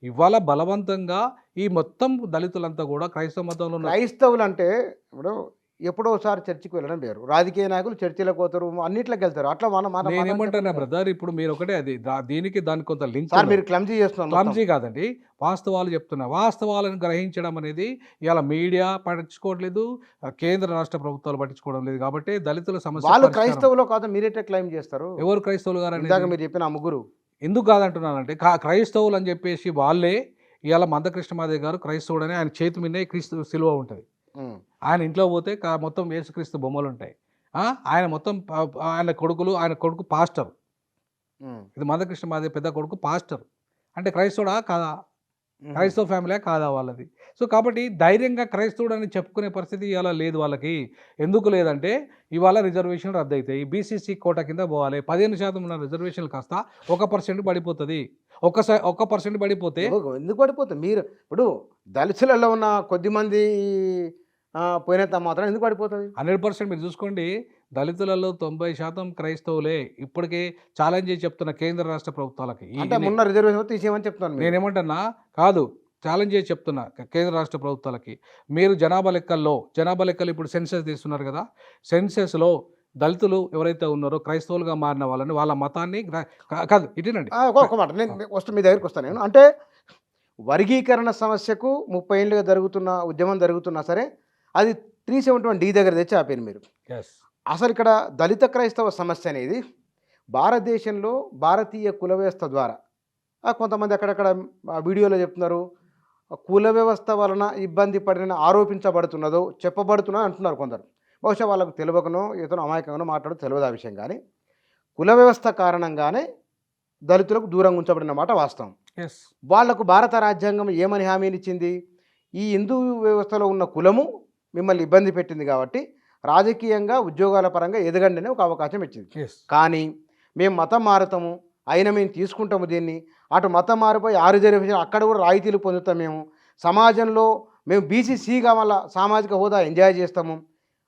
[SPEAKER 2] ఇవాళ బలవంతంగా ఈ మొత్తం దళితులంతా కూడా క్రైస్తవ మతంలో
[SPEAKER 1] క్రైస్తవులు అంటే ఇప్పుడు ఎప్పుడోసారి చర్చికి వెళ్ళడం వేరు. రాజకీయ నాయకులు చర్చిలకు పోతారు, అన్నిట్లోకి వెళ్తారు. అట్లా
[SPEAKER 2] నేను ఏమంటున్నా బ్రదర్, ఇప్పుడు మీరు ఒకటే అది దానికి కొంత లింక్.
[SPEAKER 1] మీరు క్లమ్జీ చేస్తున్నారు.
[SPEAKER 2] క్లమ్జీ కాదండి, వాస్తవాలు చెప్తున్నా. వాస్తవాలను గ్రహించడం అనేది ఇలా మీడియా పట్టించుకోవట్లేదు, కేంద్ర రాష్ట్ర ప్రభుత్వాలు పట్టించుకోవడం లేదు. కాబట్టి దళితుల సమస్య
[SPEAKER 1] వాళ్ళు క్రైస్తవులు కాదు, మీరైతే క్లైమ్ చేస్తారు.
[SPEAKER 2] ఎవరు క్రైస్తవులు గారు?
[SPEAKER 1] మీరు చెప్పిన ముగ్గురు
[SPEAKER 2] ఎందుకు కాదంటున్నానంటే క్రైస్తవులు అని చెప్పేసి వాళ్ళే ఇవాళ మందకృష్ణ మాదిగ గారు క్రైస్తవుడని ఆయన చేతి మీదే క్రీస్తు సిలువ ఉంటుంది. ఆయన ఇంట్లో పోతే మొత్తం యేసుక్రీస్తు బొమ్మలు ఉంటాయి. ఆయన మొత్తం ఆయన కొడుకు పాస్టర్. ఇది మందకృష్ణ మాదిగ పెద్ద కొడుకు పాస్టర్. అంటే క్రైస్తవుడా కాదా? క్రైస్తవ ఫ్యామిలీ కాదా వాళ్ళది? సో కాబట్టి ధైర్యంగా క్రైస్తవుడు అని చెప్పుకునే పరిస్థితి ఇవాళ లేదు వాళ్ళకి. ఎందుకు లేదంటే ఇవాళ రిజర్వేషన్లు రద్దు అవుతాయి, బీసీసీ కోటా కింద పోవాలి. 15% ఉన్న రిజర్వేషన్లు కాస్త 1% పడిపోతుంది. 1% పడిపోతే
[SPEAKER 1] ఎందుకు పడిపోతుంది? మీరు ఇప్పుడు దళితులలో ఉన్న కొద్దిమంది పోయినంత మాత్రం ఎందుకు పడిపోతుంది?
[SPEAKER 2] 100% మీరు చూసుకోండి. దళితులలో 90% క్రైస్తవులే. ఇప్పటికే ఛాలెంజ్ చేసి చెప్తున్న కేంద్ర రాష్ట్ర ప్రభుత్వాలకి,
[SPEAKER 1] మొన్న రిజర్వేషన్ తీసేయమని చెప్తాను.
[SPEAKER 2] నేనేమంటున్నా కాదు, ఛాలెంజ్ చేసి చెప్తున్నా కేంద్ర రాష్ట్ర ప్రభుత్వాలకి, మీరు జనాభా లెక్కలు ఇప్పుడు సెన్సెస్ తీస్తున్నారు కదా, సెన్సెస్లో దళితులు ఎవరైతే ఉన్నారో క్రైస్తవులుగా మారిన వాళ్ళని, వాళ్ళ మతాన్ని కాదు ఇటేనండి.
[SPEAKER 1] ఒక మాట నేను మీ దగ్గరికి వస్తాను. నేను అంటే వర్గీకరణ సమస్యకు 30 ఏళ్ళుగా జరుగుతున్న ఉద్యమం జరుగుతున్నా సరే అది 371D దగ్గర తెచ్చి ఆపారు మీరు. అసలు ఇక్కడ దళిత క్రైస్తవ సమస్య అనేది భారతదేశంలో భారతీయ కుల వ్యవస్థ ద్వారా, కొంతమంది అక్కడక్కడ వీడియోలో చెప్తున్నారు, కుల వ్యవస్థ వలన ఇబ్బంది పడిన ఆరోపించబడుతున్నదో చెప్పబడుతున్నదో అంటున్నారు కొందరు. బహుశా వాళ్ళకు తెలియకనో ఇతను అమాయకంగానో మాట్లాడో తెలియదు ఆ విషయం. కానీ కుల వ్యవస్థ కారణంగానే దళితులకు దూరంగా ఉంచబడిన మాట వాస్తవం. వాళ్లకు భారత రాజ్యాంగం ఏమని హామీనిచ్చింది? ఈ హిందూ వ్యవస్థలో ఉన్న కులము మిమ్మల్ని ఇబ్బంది పెట్టింది కాబట్టి రాజకీయంగా ఉద్యోగాల పరంగా ఎదగండి అని ఒక అవకాశం ఇచ్చింది. కానీ మేము మతం మారుతాము, అయినా మేము తీసుకుంటాము దీన్ని అటు మతం మారిపోయి ఆ రిజర్వేషన్ అక్కడ కూడా రాయితీలు పొందుతాం మేము, సమాజంలో మేము బీసీసీగా మళ్ళీ సామాజిక హోదా ఎంజాయ్ చేస్తాము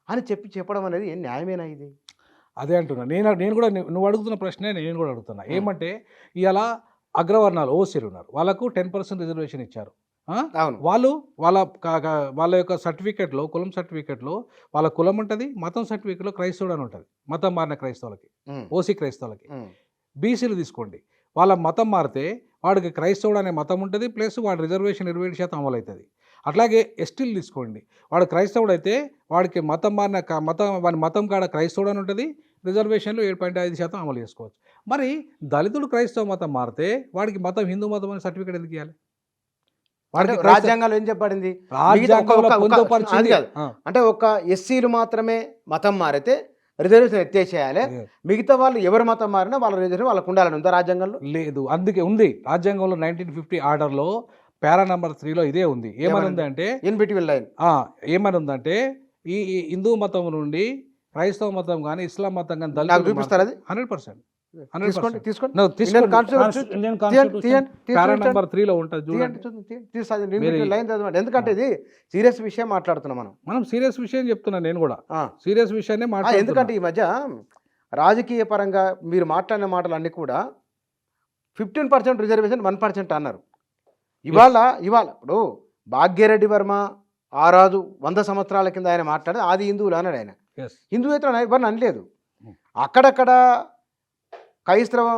[SPEAKER 1] అని చెప్పడం అనేది ఏం న్యాయమేనా ఇది?
[SPEAKER 2] అదే అంటున్నా. నేను కూడా నువ్వు అడుగుతున్న ప్రశ్నే నేను కూడా అడుగుతున్నా. ఏమంటే ఇలా అగ్రవర్ణాలు ఓసీలు ఉన్నారు, వాళ్ళకు 10% రిజర్వేషన్ ఇచ్చారు.
[SPEAKER 1] అవును.
[SPEAKER 2] వాళ్ళ యొక్క సర్టిఫికేట్లో, కులం సర్టిఫికేట్లో వాళ్ళ కులం ఉంటుంది, మతం సర్టిఫికేట్లో క్రైస్తవుడు అని ఉంటుంది. మతం మారిన క్రైస్తవులకి, ఓసీ క్రైస్తవులకి. బీసీలు తీసుకోండి, వాళ్ళ మతం మారితే వాడికి క్రైస్తవుడు అనే మతం ఉంటుంది, ప్లస్ వాడి రిజర్వేషన్ 27% అమలు అవుతుంది. అట్లాగే ఎస్టీలు తీసుకోండి, వాడు క్రైస్తవుడు అయితే వాడికి వాడి మతం కాడ క్రైస్తవుడు అని ఉంటుంది, రిజర్వేషన్లు 7.5% అమలు చేసుకోవచ్చు. మరి దళితుడు క్రైస్తవ మతం మారితే వాడికి మతం హిందూ మతం అనే సర్టిఫికేట్ ఎందుకు ఇవ్వాలి?
[SPEAKER 1] వాడికి రాజ్యాంగంలో ఏం చెప్పబడింది? అంటే ఒక ఎస్సీలు మాత్రమే మతం మారితే రిజర్వేషన్ ఎత్తేసేయాలి, మిగతా వాళ్ళు ఎవరు మతం మారినా వాళ్ళ రిజర్వేషన్ వాళ్ళకు ఉండాలని ఉందా రాజ్యాంగంలో?
[SPEAKER 2] లేదు, అందుకే ఉంది రాజ్యాంగంలో 1950 ఆర్డర్లో పారా నెంబర్ 3లో ఇదే ఉంది. ఏమని ఉందంటే
[SPEAKER 1] ఇన్ బిట్వీన్ లైన్
[SPEAKER 2] ఏమని ఉందంటే ఈ హిందూ మతం నుండి క్రైస్తవ మతం కానీ ఇస్లాం మతం కానీ
[SPEAKER 1] నాకు చూపిస్తారు అది
[SPEAKER 2] 100%.
[SPEAKER 1] ఎందుకంటే ఇది సీరియస్ విషయం మాట్లాడుతున్నాం
[SPEAKER 2] మనం సీరియస్ విషయం చెప్తున్నా, నేను కూడా సీరియస్ విషయాన్ని
[SPEAKER 1] ఎందుకంటే ఈ మధ్య రాజకీయ పరంగా మీరు మాట్లాడిన మాటలు అన్ని కూడా 15% రిజర్వేషన్ 1% అన్నారు. ఇవాళ ఇప్పుడు భాగ్యరెడ్డి వర్మ ఆ రాజు 100 సంవత్సరాల కింద ఆయన మాట్లాడేది ఆది హిందువులు అన్నాడు. ఆయన హిందూ అయితే ఎవరిని అనలేదు. అక్కడక్కడ క్రైస్తవ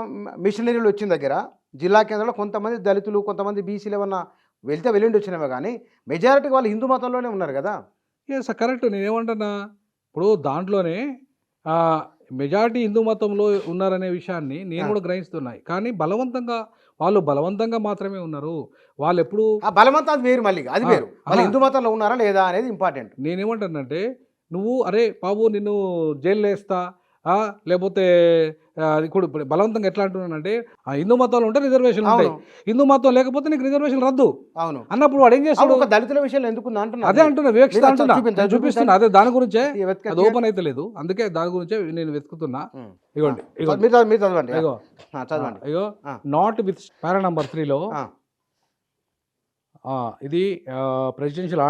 [SPEAKER 1] మిషనరీలు వచ్చిన దగ్గర జిల్లా కేంద్రంలో కొంతమంది దళితులు, కొంతమంది బీసీలు ఏమన్నా వెళ్ళిండి వచ్చినవే, కానీ మెజారిటీ వాళ్ళు హిందూ మతంలోనే ఉన్నారు కదా.
[SPEAKER 2] Yes correct. నేనేమంటున్నా, ఇప్పుడు దాంట్లోనే మెజారిటీ హిందూ మతంలో ఉన్నారనే విషయాన్ని నేను కూడా గ్రహిస్తున్నాయి, కానీ వాళ్ళు బలవంతంగా మాత్రమే ఉన్నారు. వాళ్ళు ఎప్పుడు
[SPEAKER 1] బలవంతం వేరు, మళ్ళీ అది వేరు. వాళ్ళు హిందూ మతంలో ఉన్నారా లేదా అనేది ఇంపార్టెంట్.
[SPEAKER 2] నేనేమంటానంటే, నువ్వు అరే బాబు నిన్ను జైల్లో వేస్తా, లేకపోతే ఇప్పుడు బలవంతంగా ఎట్లా అంటున్నానంటే, హిందూ మతంలో ఉంటే రిజర్వేషన్ ఉంటాయి, హిందూ మతం లేకపోతే నీకు రిజర్వేషన్ రద్దు అన్నప్పుడు వాడు ఏం చేస్తాడు?
[SPEAKER 1] దళితుల విషయంలో ఎందుకు
[SPEAKER 2] అదే అంటున్నా, వివక్షత అంటున్నా, చూపిస్తున్నా. అదే దాని గురించే అది ఓపెన్ అయితే లేదు, అందుకే దాని గురించే నేను వెతుకుతున్నా. ఇగోండి ఇగో నాట్ విత్ పారా నెంబర్ 3లో ఇది presidential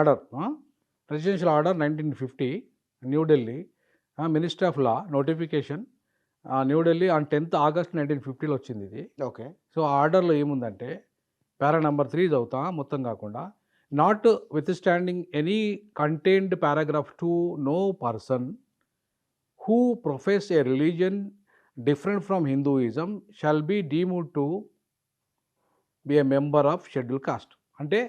[SPEAKER 2] order 1950 New Delhi, ministry of law notification New Delhi on 10th August 1950లో వచ్చింది ఇది.
[SPEAKER 1] ఓకే.
[SPEAKER 2] సో ఆర్డర్లో ఏముందంటే పారా నెంబర్ 3 చదువుతా మొత్తం కాకుండా, notwithstanding any contained paragraph 2, no person who profess a religion different from Hinduism shall be deemed to be a member of schedule caste. అంటే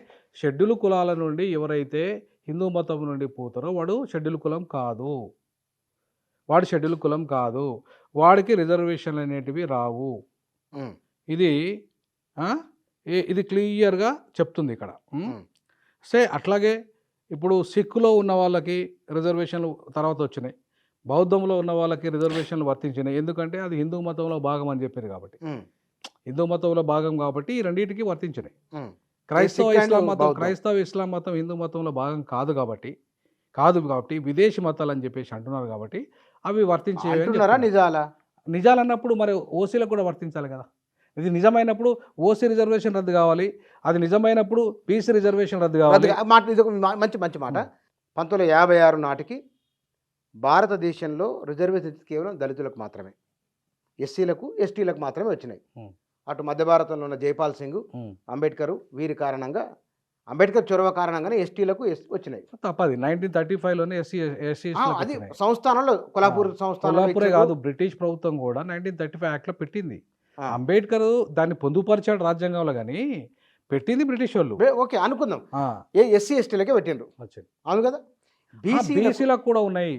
[SPEAKER 2] schedule కులాల నుండి ఎవరైతే హిందూ మతం నుండి పోతారో వాడు షెడ్యూల్ కులం కాదు, వాడికి రిజర్వేషన్లు అనేటివి రావు. ఇది క్లియర్గా చెప్తుంది ఇక్కడ. అట్లాగే ఇప్పుడు సిక్కులో ఉన్న వాళ్ళకి రిజర్వేషన్లు తర్వాత వచ్చినాయి, బౌద్ధంలో ఉన్న వాళ్ళకి రిజర్వేషన్లు వర్తించినాయి, ఎందుకంటే అది హిందూ మతంలో భాగం అని చెప్పారు కాబట్టి, హిందూ మతంలో భాగం కాబట్టి ఈ రెండింటికి వర్తించినాయి. క్రైస్తవ ఇస్లాం మతం హిందూ మతంలో భాగం కాదు కాబట్టి విదేశీ మతాలు అని చెప్పేసి అంటున్నారు కాబట్టి అవి వర్తించే. నిజాలన్నప్పుడు మరి ఓసీలకు కూడా వర్తించాలి కదా. ఇది నిజమైనప్పుడు ఓసీ రిజర్వేషన్ రద్దు కావాలి, అది నిజమైనప్పుడు బీసీ రిజర్వేషన్ రద్దు కావాలి.
[SPEAKER 1] మంచి మాట. 1956 నాటికి భారతదేశంలో రిజర్వేషన్ కేవలం దళితులకు మాత్రమే, ఎస్సీలకు ఎస్టీలకు మాత్రమే వచ్చినాయి. అటు మధ్య భారతంలో ఉన్న జైపాల్ సింగ్, అంబేద్కర్ వీరి కారణంగా, అంబేద్కర్ చొరవ కారణంగానే ఎస్టీలకు వచ్చినాయి.
[SPEAKER 2] తప్పది 1935లోనే ఎస్సీ
[SPEAKER 1] అది సంస్థానంలో కొల్హాపూర్
[SPEAKER 2] సంస్థానంలో కాదు, బ్రిటిష్ ప్రభుత్వం కూడా 1935 యాక్ట్లో పెట్టింది. అంబేద్కర్ దాన్ని పొందుపరిచాడు రాజ్యాంగంలో, కానీ పెట్టింది బ్రిటిష్ వాళ్ళు.
[SPEAKER 1] ఓకే అనుకుందాం, ఎస్సీ ఎస్టీలకే పెట్టిండ్రు, అవును కదా.
[SPEAKER 2] బీసీలకు కూడా ఉన్నాయి,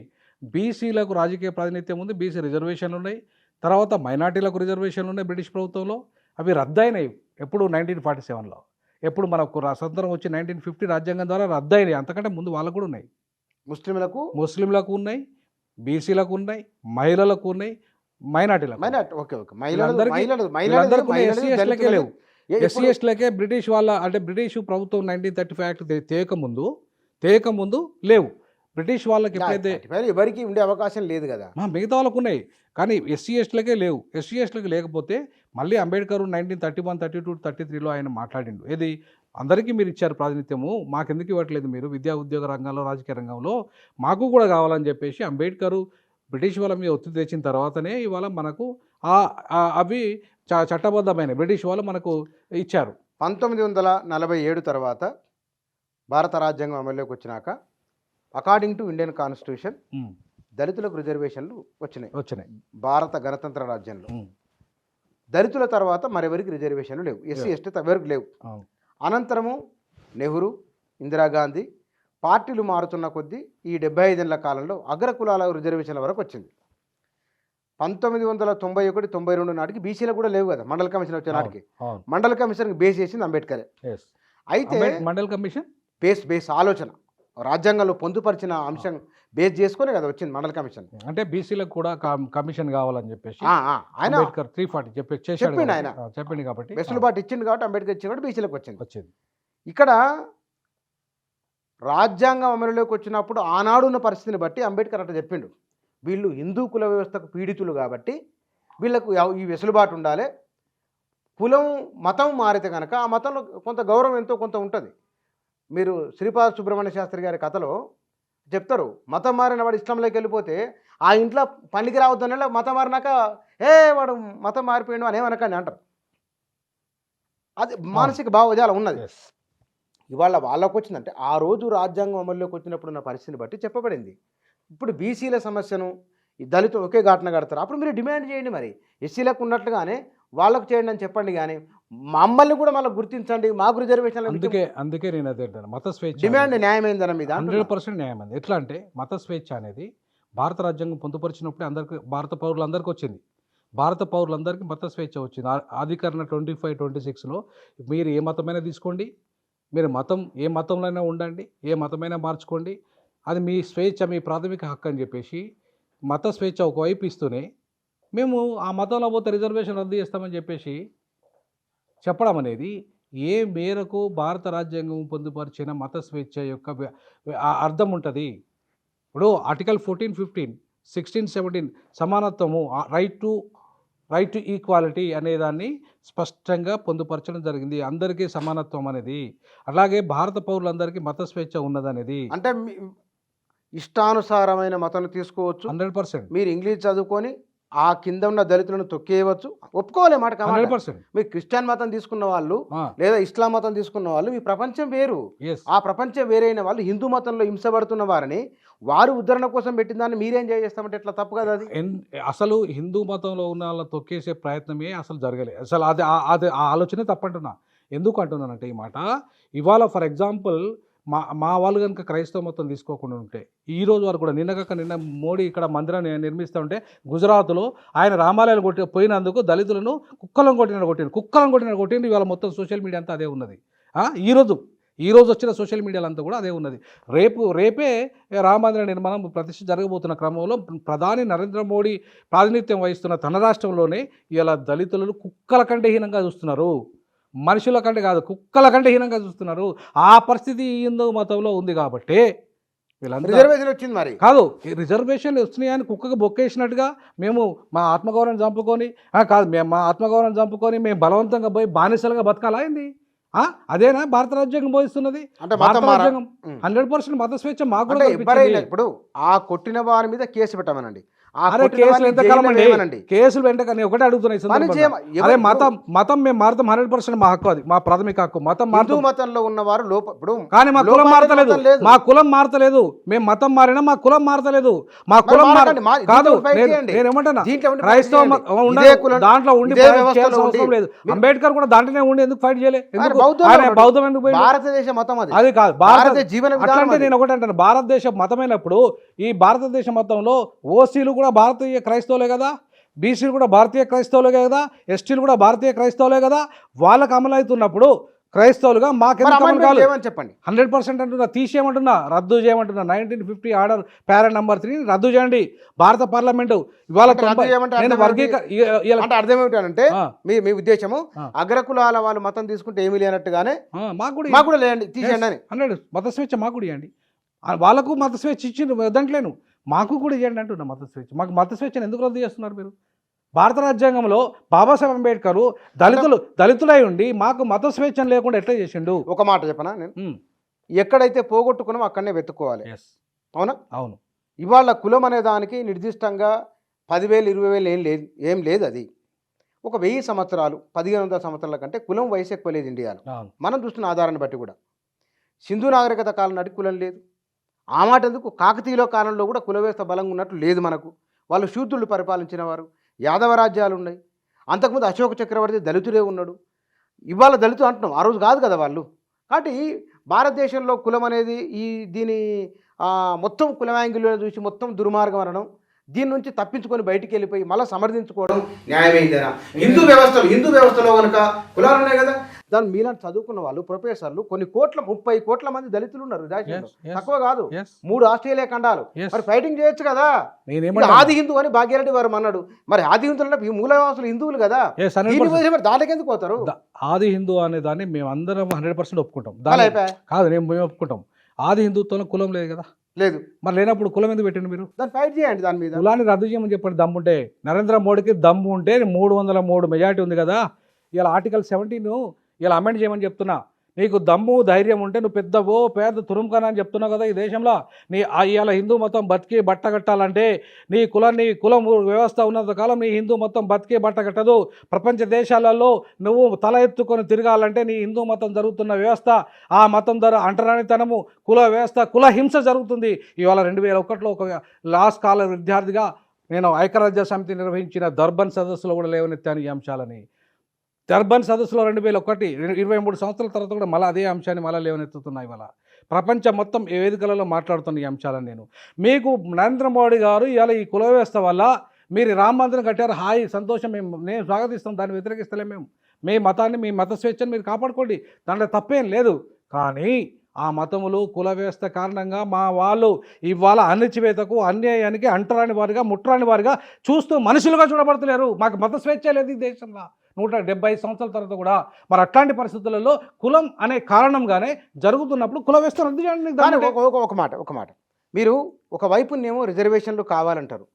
[SPEAKER 2] బీసీలకు రాజకీయ ప్రాతినిధ్యం ఉంది, బీసీ రిజర్వేషన్లు ఉన్నాయి, తర్వాత మైనార్టీలకు రిజర్వేషన్లు ఉన్నాయి బ్రిటిష్ ప్రభుత్వంలో. అవి రద్దయినాయి ఎప్పుడు 1947లో, ఎప్పుడు మనకు స్వతంత్రం వచ్చి 1950 రాజ్యాంగం ద్వారా రద్దయినాయి. అంతకంటే ముందు వాళ్ళకు కూడా ఉన్నాయి, ముస్లింలకు ఉన్నాయి, బీసీలకు ఉన్నాయి, మహిళలకు ఉన్నాయి, మైనార్టీలకు. లేవు. ఎస్సీ ఎస్టీలకే బ్రిటిష్ వాళ్ళ అంటే బ్రిటిష్ ప్రభుత్వం 1935 యాక్ట్ తేకముందు లేవు. బ్రిటిష్ వాళ్ళకి ఎప్పుడైతే
[SPEAKER 1] 35 ఎవరికి ఉండే అవకాశం లేదు కదా.
[SPEAKER 2] మిగతా వాళ్ళకు ఉన్నాయి కానీ ఎస్సీ ఎస్టీలకే లేవు. ఎస్సీ ఎస్టీలకు లేకపోతే మళ్ళీ అంబేద్కర్ 1931, 32, 33లో ఆయన మాట్లాడిండు ఏది అందరికీ మీరు ఇచ్చారు ప్రాతినిధ్యము, మాకెందుకు ఇవ్వట్లేదు మీరు విద్యా ఉద్యోగ రంగంలో రాజకీయ రంగంలో మాకు కూడా కావాలని చెప్పేసి అంబేద్కర్ బ్రిటిష్ వాళ్ళ మీద ఒత్తిడి తెచ్చిన తర్వాతనే ఇవాళ మనకు అవి చట్టబద్ధమైన బ్రిటిష్ వాళ్ళు మనకు ఇచ్చారు.
[SPEAKER 1] 1947 తర్వాత భారత రాజ్యాంగం అమల్లోకి వచ్చినాక అకార్డింగ్ టు ఇండియన్ కాన్స్టిట్యూషన్ దళితులకు రిజర్వేషన్లు వచ్చినాయి భారత గణతంత్ర రాజ్యంలో. దళితుల తర్వాత మరెవరికి రిజర్వేషన్లు లేవు, ఎస్సీ ఎస్టీ ఎవరికి లేవు. అనంతరము నెహ్రూ, ఇందిరాగాంధీ పార్టీలు మారుతున్న కొద్దీ ఈ 75 ఏళ్ల కాలంలో అగ్రకులాల రిజర్వేషన్ల వరకు వచ్చింది. 1991, 92 నాటికి బీసీలకు కూడా లేవు కదా. మండల కమిషన్ వచ్చే నాటికి మండల కమిషన్ బేస్ చేసింది అంబేద్కర్. అయితే
[SPEAKER 2] మండల కమిషన్
[SPEAKER 1] బేస్ ఆలోచన రాజ్యాంగంలో పొందుపరిచిన అంశం బేస్ చేసుకునే కదా వచ్చింది మండల కమిషన్.
[SPEAKER 2] అంటే బీసీలకు కూడా కమిషన్ కావాలని చెప్పేసి
[SPEAKER 1] ఆయన
[SPEAKER 2] అంబేద్కర్ 340
[SPEAKER 1] చెప్పిండు. ఆయన
[SPEAKER 2] చెప్పింది కాబట్టి
[SPEAKER 1] వెసులుబాటు ఇచ్చింది కాబట్టి అంబేద్కర్ ఇచ్చింది కాబట్టి బీసీలకు వచ్చింది. ఇక్కడ రాజ్యాంగం అమలులోకి వచ్చినప్పుడు ఆనాడున్న పరిస్థితిని బట్టి అంబేద్కర్ అట్లా చెప్పిండు, వీళ్ళు హిందూ కుల వ్యవస్థకు పీడితులు కాబట్టి వీళ్ళకు ఈ వెసులుబాటు ఉండాలి. కులం మతం మారితే కనుక ఆ మతంలో కొంత గౌరవం ఎంతో కొంత ఉంటుంది. మీరు శ్రీపాద సుబ్రహ్మణ్య శాస్త్రి గారి కథలో చెప్తారు, మతం మారిన వాడు ఇస్లాంలోకి వెళ్ళిపోతే ఆ ఇంట్లో పనికి రావద్దనే మతం మారినాక వాడు మతం మారిపోయాడు అని ఏమనకండి అంటారు. అది మానసిక భావజాలం ఉన్నది. ఇవాళ వాళ్ళకు వచ్చిందంటే ఆ రోజు రాజ్యాంగం అమల్లోకి వచ్చినప్పుడు ఉన్న పరిస్థితిని బట్టి చెప్పబడింది. ఇప్పుడు బీసీల సమస్యను ఈ దళితులు ఒకే ఘటన కడతారు, అప్పుడు మీరు డిమాండ్ చేయండి. మరి ఎస్సీలకు ఉన్నట్లుగానే వాళ్ళకు చేయండి అని చెప్పండి, కానీ మమ్మల్ని కూడా మళ్ళీ గుర్తించండి, మాకు రిజర్వేషన్.
[SPEAKER 2] అందుకే నేను అదే మత స్వేచ్ఛ
[SPEAKER 1] డిమాండ్ న్యాయమైందన్న మీద
[SPEAKER 2] 100% న్యాయమైంది. ఎట్లా అంటే మత స్వేచ్ఛ అనేది భారత రాజ్యాంగం పొందుపరిచినప్పుడు అందరికీ భారత పౌరులందరికీ వచ్చింది. భారత పౌరులందరికీ మత స్వేచ్ఛ వచ్చింది. అధికరణ 25, 26లో మీరు ఏ మతమైనా తీసుకోండి, మీరు ఏ మతంలోనే ఉండండి, ఏ మతమైనా మార్చుకోండి, అది మీ స్వేచ్ఛ, మీ ప్రాథమిక హక్కు అని చెప్పేసి మత స్వేచ్ఛ ఒకవైపు ఇస్తూనే మేము ఆ మతంలో పోతే రిజర్వేషన్ రద్దు చేస్తామని చెప్పేసి చెప్పడం అనేది ఏ మేరకు భారత రాజ్యాంగం పొందుపరిచిన మత స్వేచ్ఛ యొక్క అర్థం ఉంటుంది. ఇప్పుడు ఆర్టికల్ 14, 15, 16, 17 సమానత్వము, రైట్ టు ఈక్వాలిటీ అనేదాన్ని స్పష్టంగా పొందుపరచడం జరిగింది. అందరికీ సమానత్వం అనేది, అలాగే భారత పౌరులందరికీ మత స్వేచ్ఛ ఉన్నదనేది.
[SPEAKER 1] అంటే ఇష్టానుసారమైన మతం తీసుకోవచ్చు
[SPEAKER 2] 100%.
[SPEAKER 1] మీరు ఇంగ్లీష్ చదువుకొని ఆ కింద ఉన్న దళితులను తొక్కేయవచ్చు, ఒప్పుకోలే మాట.
[SPEAKER 2] 100%.
[SPEAKER 1] మీరు క్రిస్టియన్ మతం తీసుకున్న వాళ్ళు లేదా ఇస్లాం మతం తీసుకున్న వాళ్ళు మీ ప్రపంచం వేరు. ఆ ప్రపంచం వేరైన వాళ్ళు హిందూ మతంలో హింసపడుతున్న వారిని వారు ఉద్ధరణ కోసం పెట్టిన దాన్ని మీరేం చేస్తామంటే ఎట్లా తప్పు కదా అది.
[SPEAKER 2] అసలు హిందూ మతంలో ఉన్న వాళ్ళని తొక్కేసే ప్రయత్నమే అసలు జరగలేదు. అసలు అది ఆ ఆలోచనే తప్పంటున్నా. ఎందుకు అంటున్నానంటే ఈ మాట, ఇవాళ ఫర్ ఎగ్జాంపుల్ మా వాళ్ళు కనుక క్రైస్తవ మతం తీసుకోకుండా ఉంటే ఈ రోజు వరకు కూడా నిన్న మోడీ ఇక్కడ మందిరాన్ని నిర్మిస్తూ ఉంటే గుజరాత్లో ఆయన రామాలయాలు పోయినందుకు దళితులను కుక్కలను కొట్టినట్టు ఇవాళ మొత్తం సోషల్ మీడియా అంతా అదే ఉన్నది. ఈ రోజు వచ్చిన సోషల్ మీడియాలో అంతా కూడా అదే ఉన్నది. రేపే రామమందిర నిర్మాణం ప్రతిష్ఠ జరగబోతున్న క్రమంలో ప్రధాని నరేంద్ర మోడీ ప్రాతినిధ్యం వహిస్తున్న తన రాష్ట్రంలోనే ఇలా దళితులను కుక్కల కంటే హీనంగా చూస్తున్నారు. మనుషుల కంటే కాదు, కుక్కల కంటే హీనంగా చూస్తున్నారు. ఆ పరిస్థితి హిందూ మతంలో ఉంది కాబట్టి
[SPEAKER 1] రిజర్వేషన్ వచ్చింది. మరి
[SPEAKER 2] కాదు, రిజర్వేషన్లు వచ్చినాయని కుక్కకు బొక్కేసినట్టుగా మేము మా ఆత్మగౌరవం చంపుకొని మా ఆత్మగౌరవం చంపుకొని మేము బలవంతంగా పోయి బానిసలుగా బతకాలా ఏంది? అదేనా భారత రాజ్యాంగం బోధిస్తున్నది?
[SPEAKER 1] అంటే
[SPEAKER 2] భారత రాజ్యాంగం 100% మత స్వేచ్ఛ మాకు కూడా.
[SPEAKER 1] ఇప్పుడు ఆ కొట్టిన వారి మీద కేసు పెట్టమనండి.
[SPEAKER 2] కేసులు వెంటనే ఒకటే అడుగుతున్నాయి. మతం మేము మారుతాం 100% మా హక్కు, అది మా ప్రాథమిక హక్కు.
[SPEAKER 1] మతంలో ఉన్నవారు
[SPEAKER 2] కానీ మా కులం మారతలేదు, మా కులం మారతలేదు. మేము మతం మారినా మా కులం మారతలేదు. మా కులం కాదు. నేనేమంటున్నా, క్రైస్తవ దాంట్లో ఉండి అవసరం లేదు. అంబేద్కర్ కూడా దాంట్లోనే ఉండి ఎందుకు ఫైట్ చేయలేదు? బౌద్ధం ఎందుకు పోయి?
[SPEAKER 1] భారతదేశ మతం
[SPEAKER 2] అది కాదు, అట్లంటే నేను ఒకటి అంటాను, భారతదేశ మతమైనప్పుడు ఈ భారతదేశ మతంలో ఓసీలు కూడా భారతీయ క్రైస్తవులే కదా, బీసీలు కూడా భారతీయ క్రైస్తవులే కదా, ఎస్టీలు కూడా భారతీయ క్రైస్తవులే కదా. వాళ్ళకి అమలు అవుతున్నప్పుడు క్రైస్తవులుగా మాకేమని
[SPEAKER 1] చెప్పండి.
[SPEAKER 2] 100% అంటున్నా, తీసేయమంటున్నా, రద్దు చేయమంటున్నా. 1950 ఆర్డర్ పారా నంబర్ 3 రద్దు చేయండి. భారత పార్లమెంటు ఇవాళ
[SPEAKER 1] అర్థం ఏమిటంటే మీ ఉద్దేశము అగ్రకులాల వాళ్ళు మతం తీసుకుంటే ఏమీ లేనట్టుగానే మాకు కూడా లేండి, తీసేయండి అని.
[SPEAKER 2] 100 మత స్వేచ్ఛ మాకు కూడా ఇవ్వండి. వాళ్ళకు మత స్వేచ్ఛ ఇచ్చిండ్రు, వద్దంటలేను. మాకు కూడా ఇవ్వండి అంటున్నా మత స్వేచ్ఛ. మాకు మత స్వేచ్ఛను ఎందుకు రద్దు చేస్తున్నారు మీరు? భారత రాజ్యాంగంలో బాబాసాహెబ్ అంబేద్కర్ దళితులై ఉండి మాకు మత స్వేచ్ఛను లేకుండా ఎట్లా చేసిండు?
[SPEAKER 1] ఒక మాట చెప్పనా నేను, ఎక్కడైతే పోగొట్టుకున్నామో అక్కడనే వెతుక్కోవాలి. అవునా?
[SPEAKER 2] అవును.
[SPEAKER 1] ఇవాళ కులం అనే దానికి నిర్దిష్టంగా 10,000 20,000 ఏం లేదు. అది ఒక 1000 సంవత్సరాలు 1500 సంవత్సరాల కంటే కులం వయసు ఎక్కువ లేదు ఇండియాలో. మనం చూస్తున్న ఆధారాన్ని బట్టి కూడా సింధు నాగరికత కాలం నాటి కులం లేదు. ఆ మాట ఎందుకు, కాకతీయుల కాలంలో కూడా కుల వ్యవస్థ బలంగా ఉన్నట్లు లేదు మనకు. వాళ్ళు శూద్రులు పరిపాలించిన వారు, యాదవ రాజ్యాలు ఉన్నాయి. అంతకుముందు అశోక చక్రవర్తి దళితుడే ఉన్నాడు. ఇవాళ దళితులు అంటున్నాం, ఆ రోజు కాదు కదా వాళ్ళు. కాబట్టి భారతదేశంలో కులం అనేది దీని మొత్తం కులం యాంగిల్లో చూసి మొత్తం దుర్మార్గం అనడం, దీని నుంచి తప్పించుకొని బయటికి వెళ్ళిపోయి మళ్ళీ సమర్థించుకోవడం న్యాయమైందేనా? హిందూ వ్యవస్థలో కనుక కులాలు ఉన్నాయి కదా, దాని మీలాంటి చదువుకున్న వాళ్ళు ప్రొఫెసర్లు కొన్ని 30 కోట్ల మంది దళితులు ఉన్నారు దేశంలో. తక్కువ కాదు, 3 ఆస్ట్రేలియా ఖండాలు. మరి ఫైటింగ్ చేయొచ్చు కదా. ఆది హిందూ అని భాగ్యరెడ్డి వారు అన్నాడు. మరి ఆది హిందువులు అంటే మూలవాసులు హిందువులు కదా, దానికి ఎందుకు పోతారు?
[SPEAKER 2] ఆది హిందూ అనే దాన్ని మేము అందరం 100% ఒప్పుకుంటాం. కాదు, మేము ఒప్పుకుంటాం. ఆది హిందుత్వంలో కులం లేదు కదా.
[SPEAKER 1] లేదు.
[SPEAKER 2] మరి లేనప్పుడు కులం ఎందుకు పెట్టండి మీరు?
[SPEAKER 1] దాన్ని ఫైట్ చేయండి. దాని మీద
[SPEAKER 2] కులాన్ని రద్దు చేయమని చెప్పండి దమ్ముంటే. నరేంద్ర మోడీకి దమ్ము ఉంటే 303 మెజారిటీ ఉంది కదా. ఇలా ఆర్టికల్ 17 ఇలా అమెండ్ చేయమని చెప్తున్నా. నీకు దమ్ము ధైర్యం ఉంటే నువ్వు పేద తురుంకన అని చెప్తున్నావు కదా ఈ దేశంలో. ఇవాళ హిందూ మొత్తం బతికి బట్ట కట్టాలంటే నీ కులం వ్యవస్థ ఉన్నంత కాలం నీ హిందూ మొత్తం బతికి బట్ట కట్టదు. ప్రపంచ దేశాలలో నువ్వు తల ఎత్తుకొని తిరగాలంటే నీ హిందూ మతం జరుగుతున్న వ్యవస్థ, ఆ మతం ద్వారా అంటరానితనము, కుల వ్యవస్థ, కుల హింస జరుగుతుంది. ఇవాళ 2001లో ఒక లాస్ట్ కాలేజ్ విద్యార్థిగా నేను ఐక్యరాజ్య సమితి నిర్వహించిన దర్బన్ సదస్సులో కూడా లేవనెత్తాను ఈ అంశాలని. దర్బన్ సదస్సులో 2001 23 సంవత్సరాల తర్వాత కూడా మళ్ళీ అదే అంశాన్ని మళ్ళీ లేవనెత్తుతున్నాయి. ఇవాళ ప్రపంచం మొత్తం ఏ వేదికలలో మాట్లాడుతున్న ఈ అంశాలను మీకు నరేంద్ర మోడీ గారు ఇవాళ ఈ కుల వ్యవస్థ వల్ల మీరు రామ మందిరం కట్టారు, హాయి సంతోషం, నేను స్వాగతిస్తాం, దాన్ని వ్యతిరేకిస్తలేం మేము. మీ మతాన్ని, మీ మత స్వేచ్ఛను మీరు కాపాడుకోండి, దాంట్లో తప్పేం లేదు. కానీ ఆ మతములు కుల వ్యవస్థ కారణంగా మా వాళ్ళు ఇవాళ అణచివేతకు, అన్యాయానికి అంటరాని వారిగా, ముట్టరాని వారిగా చూస్తూ మనుషులుగా చూడబడతలేరు. మాకు మత స్వేచ్ఛ లేదు ఈ దేశంలో 175 సంవత్సరాల తర్వాత కూడా. మరి అట్లాంటి పరిస్థితులలో కులం అనే కారణంగానే జరుగుతున్నప్పుడు కుల వ్యవస్థ రద్దు చేయండి.
[SPEAKER 1] ఒక మాట మీరు ఒకవైపునేమో రిజర్వేషన్లు కావాలంటారు,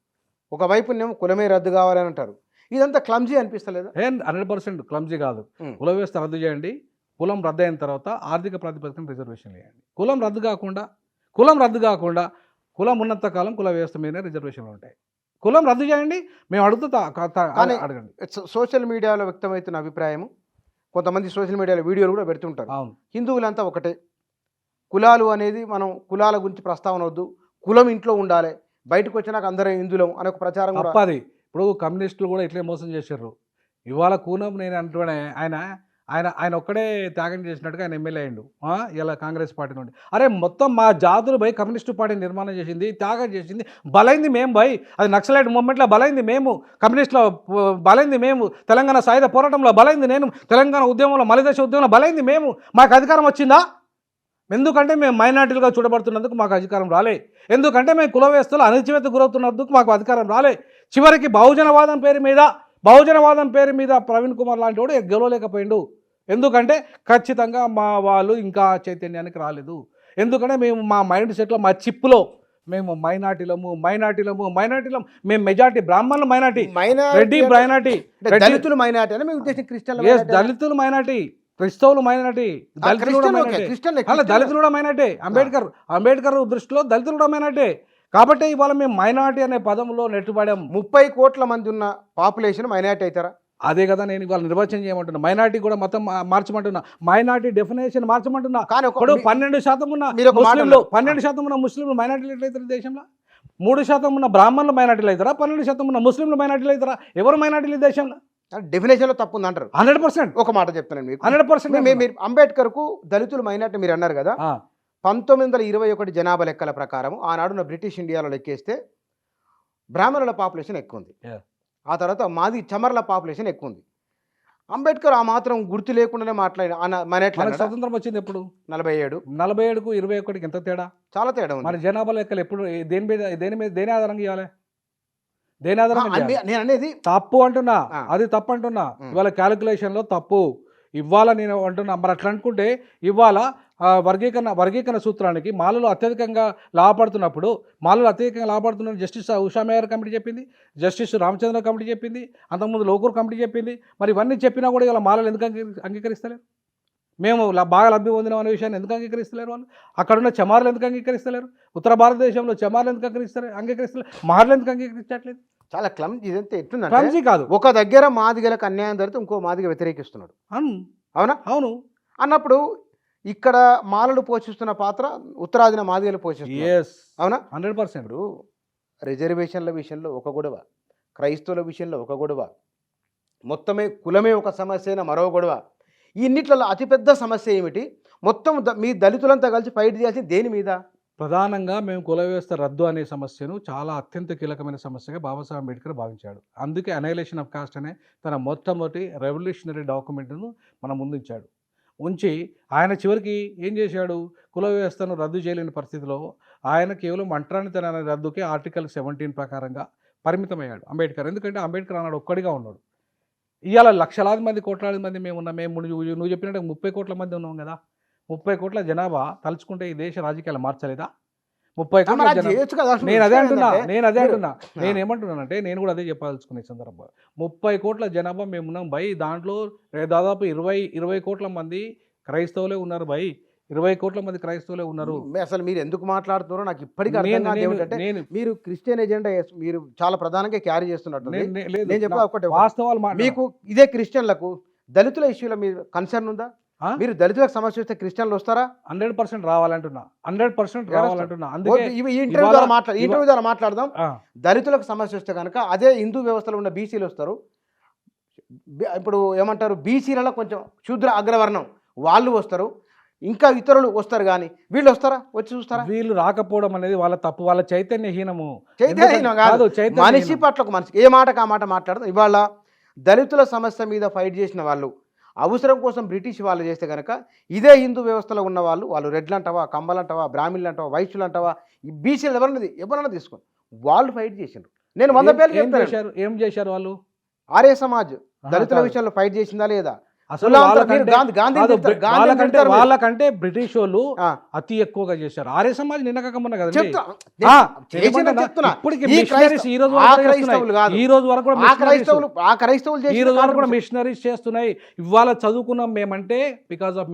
[SPEAKER 1] ఒకవైపునేమో కులమే రద్దు కావాలని అంటారు. ఇదంతా క్లమ్జీ అనిపిస్తలేదా?
[SPEAKER 2] 100% క్లమ్జీ కాదు. కుల వ్యవస్థ రద్దు చేయండి. కులం రద్దు అయిన తర్వాత ఆర్థిక ప్రాతిపదికన రిజర్వేషన్లు వేయండి. కులం రద్దు కాకుండా కులం ఉన్నంత కాలం కుల వ్యవస్థ మీదనే రిజర్వేషన్లు ఉంటాయి. కులం రద్దు చేయండి, మేము అడగండి.
[SPEAKER 1] సోషల్ మీడియాలో వ్యక్తమవుతున్న అభిప్రాయం, కొంతమంది సోషల్ మీడియాలో వీడియోలు కూడా పెడుతుంటారు, హిందువులంతా ఒకటే, కులాలు అనేది మనం కులాల గురించి ప్రస్తావన వద్దు, కులం ఇంట్లో ఉండాలి, బయటకు వచ్చినాక అందరం హిందువులం అనే ఒక ప్రచారం కూడా.
[SPEAKER 2] తప్పది. ఇప్పుడు కమ్యూనిస్టులు కూడా ఇట్లే మోసం చేశారు. ఇవాళ కూనం నేను అంటున్నా, ఆయన ఒక్కడే త్యాగం చేసినట్టుగా ఆయన ఎమ్మెల్యే అయ్యిండు ఇలా కాంగ్రెస్ పార్టీ నుండి. అరే మొత్తం మా జాతులు పోయి కమ్యూనిస్టు పార్టీ నిర్మాణం చేసింది, త్యాగం చేసింది, బలైంది మేము పోయి. అది నక్సలైట్ మూవ్మెంట్లో బలైంది మేము, కమ్యూనిస్టులో బలైంది మేము, తెలంగాణ సాయుధ పోరాటంలో బలైంది నేను, తెలంగాణ ఉద్యమంలో మలిదశ ఉద్యమంలో బలైంది మేము. మాకు అధికారం వచ్చిందా? ఎందుకంటే మేము మైనార్టీలుగా చూడబడుతున్నందుకు మాకు అధికారం రాలే. ఎందుకంటే మేము కుల వ్యవస్థలో అణచివేత గురవుతున్నందుకు మాకు అధికారం రాలే. చివరికి బహుజనవాదం పేరు మీద ప్రవీణ్ కుమార్ లాంటి వాడు గెలవలేకపోయిండు. ఎందుకంటే ఖచ్చితంగా మా వాళ్ళు ఇంకా చైతన్యానికి రాలేదు. ఎందుకంటే మేము మా మైండ్ సెట్లో, మా చిప్పులో మేము మైనార్టీలము, మేము మెజార్టీ బ్రాహ్మణులు మైనార్టీ, రెడ్డి మైనార్టీ,
[SPEAKER 1] దళితులు మైనార్టీ అని మీ ఉద్దేశం?
[SPEAKER 2] దళితులు మైనార్టీ, క్రైస్తవులు మైనార్టీ, దళితులు కూడా మైనార్టీ. అంబేద్కర్ దృష్టిలో దళితులు కూడా మైనార్టీ. కాబట్టి ఇవాళ మేము మైనార్టీ అనే పదంలో నెట్టుబడాం.
[SPEAKER 1] 30 కోట్ల మంది ఉన్న పాపులేషన్ మైనార్టీ అవుతారా?
[SPEAKER 2] అదే కదా నేను ఇవాళ నిర్వచనం చేయమంటున్నా. మైనార్టీ కూడా మొత్తం మార్చమంటున్నా, మైనార్టీ డెఫినేషన్ మార్చమంటున్నా.
[SPEAKER 1] కానీ
[SPEAKER 2] ఇప్పుడు 12% ఉన్న ముస్లింలు, 12% ఉన్న ముస్లింలు మైనార్టీలు ఎట్లయితారు దేశంలో? 3% ఉన్న బ్రాహ్మణులు మైనార్టీలు అవుతారా? 12% ఉన్న ముస్లింలు మైనార్టీలు అవుతారా? ఎవరు మైనార్టీలు దేశంలో?
[SPEAKER 1] డెఫినేషన్లో తప్పు ఉంది అంటారు.
[SPEAKER 2] 100%.
[SPEAKER 1] ఒక మాట చెప్తాను మీకు,
[SPEAKER 2] 100%.
[SPEAKER 1] మీరు అంబేద్కర్కు దళితులు మైనార్టీ మీరు అన్నారు కదా. 1921 జనాభా లెక్కల ప్రకారం ఆనాడున్న బ్రిటిష్ ఇండియాలో లెక్కేస్తే బ్రాహ్మణుల పాపులేషన్ ఎక్కువ ఉంది, ఆ తర్వాత మాది చమర్ల పాపులేషన్ ఎక్కువ ఉంది. అంబేద్కర్ ఆ మాత్రం గుర్తు లేకుండానే మాట్లాడి
[SPEAKER 2] స్వతంత్రం వచ్చింది ఎప్పుడు?
[SPEAKER 1] 47కు
[SPEAKER 2] 21కి ఎంత తేడా?
[SPEAKER 1] చాలా తేడా ఉంది.
[SPEAKER 2] మరి జనాభా లెక్కలు ఎప్పుడు దేని ఆధారంగా ఇవ్వాలి? దేని ఆధారంగా?
[SPEAKER 1] నేను అనేది
[SPEAKER 2] తప్పు అంటున్నా, అది తప్పు అంటున్నా. ఇవాళ క్యాలిక్యులేషన్లో తప్పు. ఇవాళ నేను అంటున్నా. మరి అట్లా అనుకుంటే ఇవాళ వర్గీకరణ సూత్రానికి మాలలు అత్యధికంగా లాభపడుతున్న జస్టిస్ ఉషా మేయర్ కమిటీ చెప్పింది, జస్టిస్ రామచంద్ర కమిటీ చెప్పింది, అంతకుముందు లోకూర్ కమిటీ చెప్పింది. మరి ఇవన్నీ చెప్పినా కూడా ఇలా మాలలు ఎందుకు అంగీకరిస్తలేరు? మేము బాగా లబ్ధి పొందినాం అనే విషయాన్ని ఎందుకు అంగీకరిస్తలేరు వాళ్ళు? అక్కడున్న చమారులు ఎందుకు అంగీకరిస్తలేరు? ఉత్తర భారతదేశంలో చమారులు ఎందుకు అంగీకరిస్తలేరు? మారులు ఎందుకు అంగీకరించట్లేదు?
[SPEAKER 1] చాలా ఇదంతా ఎట్లుందంటే
[SPEAKER 2] క్లమ్జీ కాదు.
[SPEAKER 1] ఒక దగ్గర మాదిగలకు అన్యాయం జరిగితే ఇంకో మాదిగ వ్యతిరేకిస్తున్నాడు. అవునా?
[SPEAKER 2] అవును.
[SPEAKER 1] అన్నప్పుడు ఇక్కడ మాలలు పోషిస్తున్న పాత్ర ఉత్తరాదిన మాదిగలు పోషిస్తున్నారు. అవునా?
[SPEAKER 2] 100%.
[SPEAKER 1] ఇప్పుడు రిజర్వేషన్ల విషయంలో ఒక గొడవ, క్రైస్తవుల విషయంలో ఒక గొడవ, మొత్తమే కులమే ఒక సమస్య అయిన మరో గొడవ. ఇన్నిట్లలో అతిపెద్ద సమస్య ఏమిటి? మొత్తం మీ దళితులంతా కలిసి ఫైట్ చేయాల్సింది దేని మీద?
[SPEAKER 2] ప్రధానంగా మేము కుల వ్యవస్థ రద్దు అనే సమస్యను చాలా అత్యంత కీలకమైన సమస్యగా బాబాసాహెబ్ అంబేద్కర్ భావించాడు. అందుకే అనైలేషన్ ఆఫ్ కాస్ట్ అనే తన మొట్టమొదటి రెవల్యూషనరీ డాక్యుమెంట్ను మన ముందుంచాడు. ఉంచి ఆయన చివరికి ఏం చేశాడు? కుల వ్యవస్థను రద్దు చేయలేని పరిస్థితిలో ఆయన కేవలం అంటరానితనాన్ని రద్దుకే ఆర్టికల్ 17 ప్రకారంగా పరిమితమయ్యాడు అంబేద్కర్. ఎందుకంటే అంబేద్కర్ అన్నాడు ఒక్కడిగా ఉన్నాడు. ఇవాళ లక్షలాది మంది కోట్లాది మంది మేము నువ్వు చెప్పినట్టు 30 కోట్ల మంది ఉన్నాం కదా. 30 కోట్ల జనాభా తలుచుకుంటే ఈ దేశ రాజకీయాలు మార్చలేదా? 30 కోట్ల నేను అదే అంటున్నా. నేనేమంటున్నానంటే నేను కూడా అదే చెప్పాల్సుకునే సందర్భం. 30 కోట్ల జనాభా మేము ఉన్నాం భయ్. దాంట్లో దాదాపు 20 కోట్ల మంది క్రైస్తవులే ఉన్నారు భయ్. 20 కోట్ల మంది క్రైస్తవులే ఉన్నారు.
[SPEAKER 1] అసలు మీరు ఎందుకు మాట్లాడుతున్నారో నాకు ఇప్పటికీ అర్థం కాదు. ఏమిటంటే మీరు క్రిస్టియన్ ఎజెండా మీరు చాలా ప్రధానంగా క్యారీ చేస్తున్నట్టు. నేను చెప్పా ఒకటే
[SPEAKER 2] వాస్తవాలు.
[SPEAKER 1] మీకు ఇదే క్రిస్టియన్లకు దళితుల ఇష్యూలో మీరు కన్సర్న్ ఉందా? మీరు దళితులకు సమస్య వస్తే క్రిస్టియన్లు వస్తారా?
[SPEAKER 2] 100% రావాలంటున్నా. 100% రావాలంటున్నా. అందుకే
[SPEAKER 1] ఈ ఇంటర్వ్యూ ద్వారా మాట్లాడదాం. దళితులకు సమస్య వస్తే కనుక అదే హిందూ వ్యవస్థలో ఉన్న బీసీలు వస్తారు. ఇప్పుడు ఏమంటారు, బీసీలలో కొంచెం శూద్ర అగ్రవర్ణం వాళ్ళు వస్తారు, ఇంకా ఇతరులు వస్తారు. కానీ వీళ్ళు వస్తారా? వచ్చి చూస్తారా?
[SPEAKER 2] వీళ్ళు రాకపోవడం అనేది వాళ్ళ తప్పు, వాళ్ళ చైతన్యహీనము.
[SPEAKER 1] చైతన్యహీనం కాదు, మనిషి పట్ల ఒక మనిషి ఏ మాటకు ఆ మాట మాట్లాడదాం. ఇవాళ దళితుల సమస్య మీద ఫైట్ చేసిన వాళ్ళు అవసరం కోసం బ్రిటిష్ వాళ్ళు చేస్తే కనుక ఇదే హిందూ వ్యవస్థలో ఉన్న వాళ్ళు రెడ్లు అంటావా, కంబలు అంటావా, బ్రాహ్మణులు అంటావా, వైశ్యులు అంటావా, ఈ బీసీలు ఎవరన్నా తీసుకోండి, వాళ్ళు ఫైట్ చేసిండ్రు. నేను 100 పేర్లు చెప్తాను.
[SPEAKER 2] ఏం చేశారు వాళ్ళు?
[SPEAKER 1] ఆర్య సమాజ్ దళితుల విషయంలో ఫైట్ చేసిందా లేదా?
[SPEAKER 2] అసలు వాళ్ళకంటే బ్రిటిష్ వాళ్ళు అతి ఎక్కువగా చేశారు. ఆర్య సమాజ్ నిన్నక మొన్న కదా. ఈ రోజు వరకు కూడా మిషనరీస్ చేస్తున్నాయి. ఇవాళ చదువుకున్నాం మేమంటే బికాస్ ఆఫ్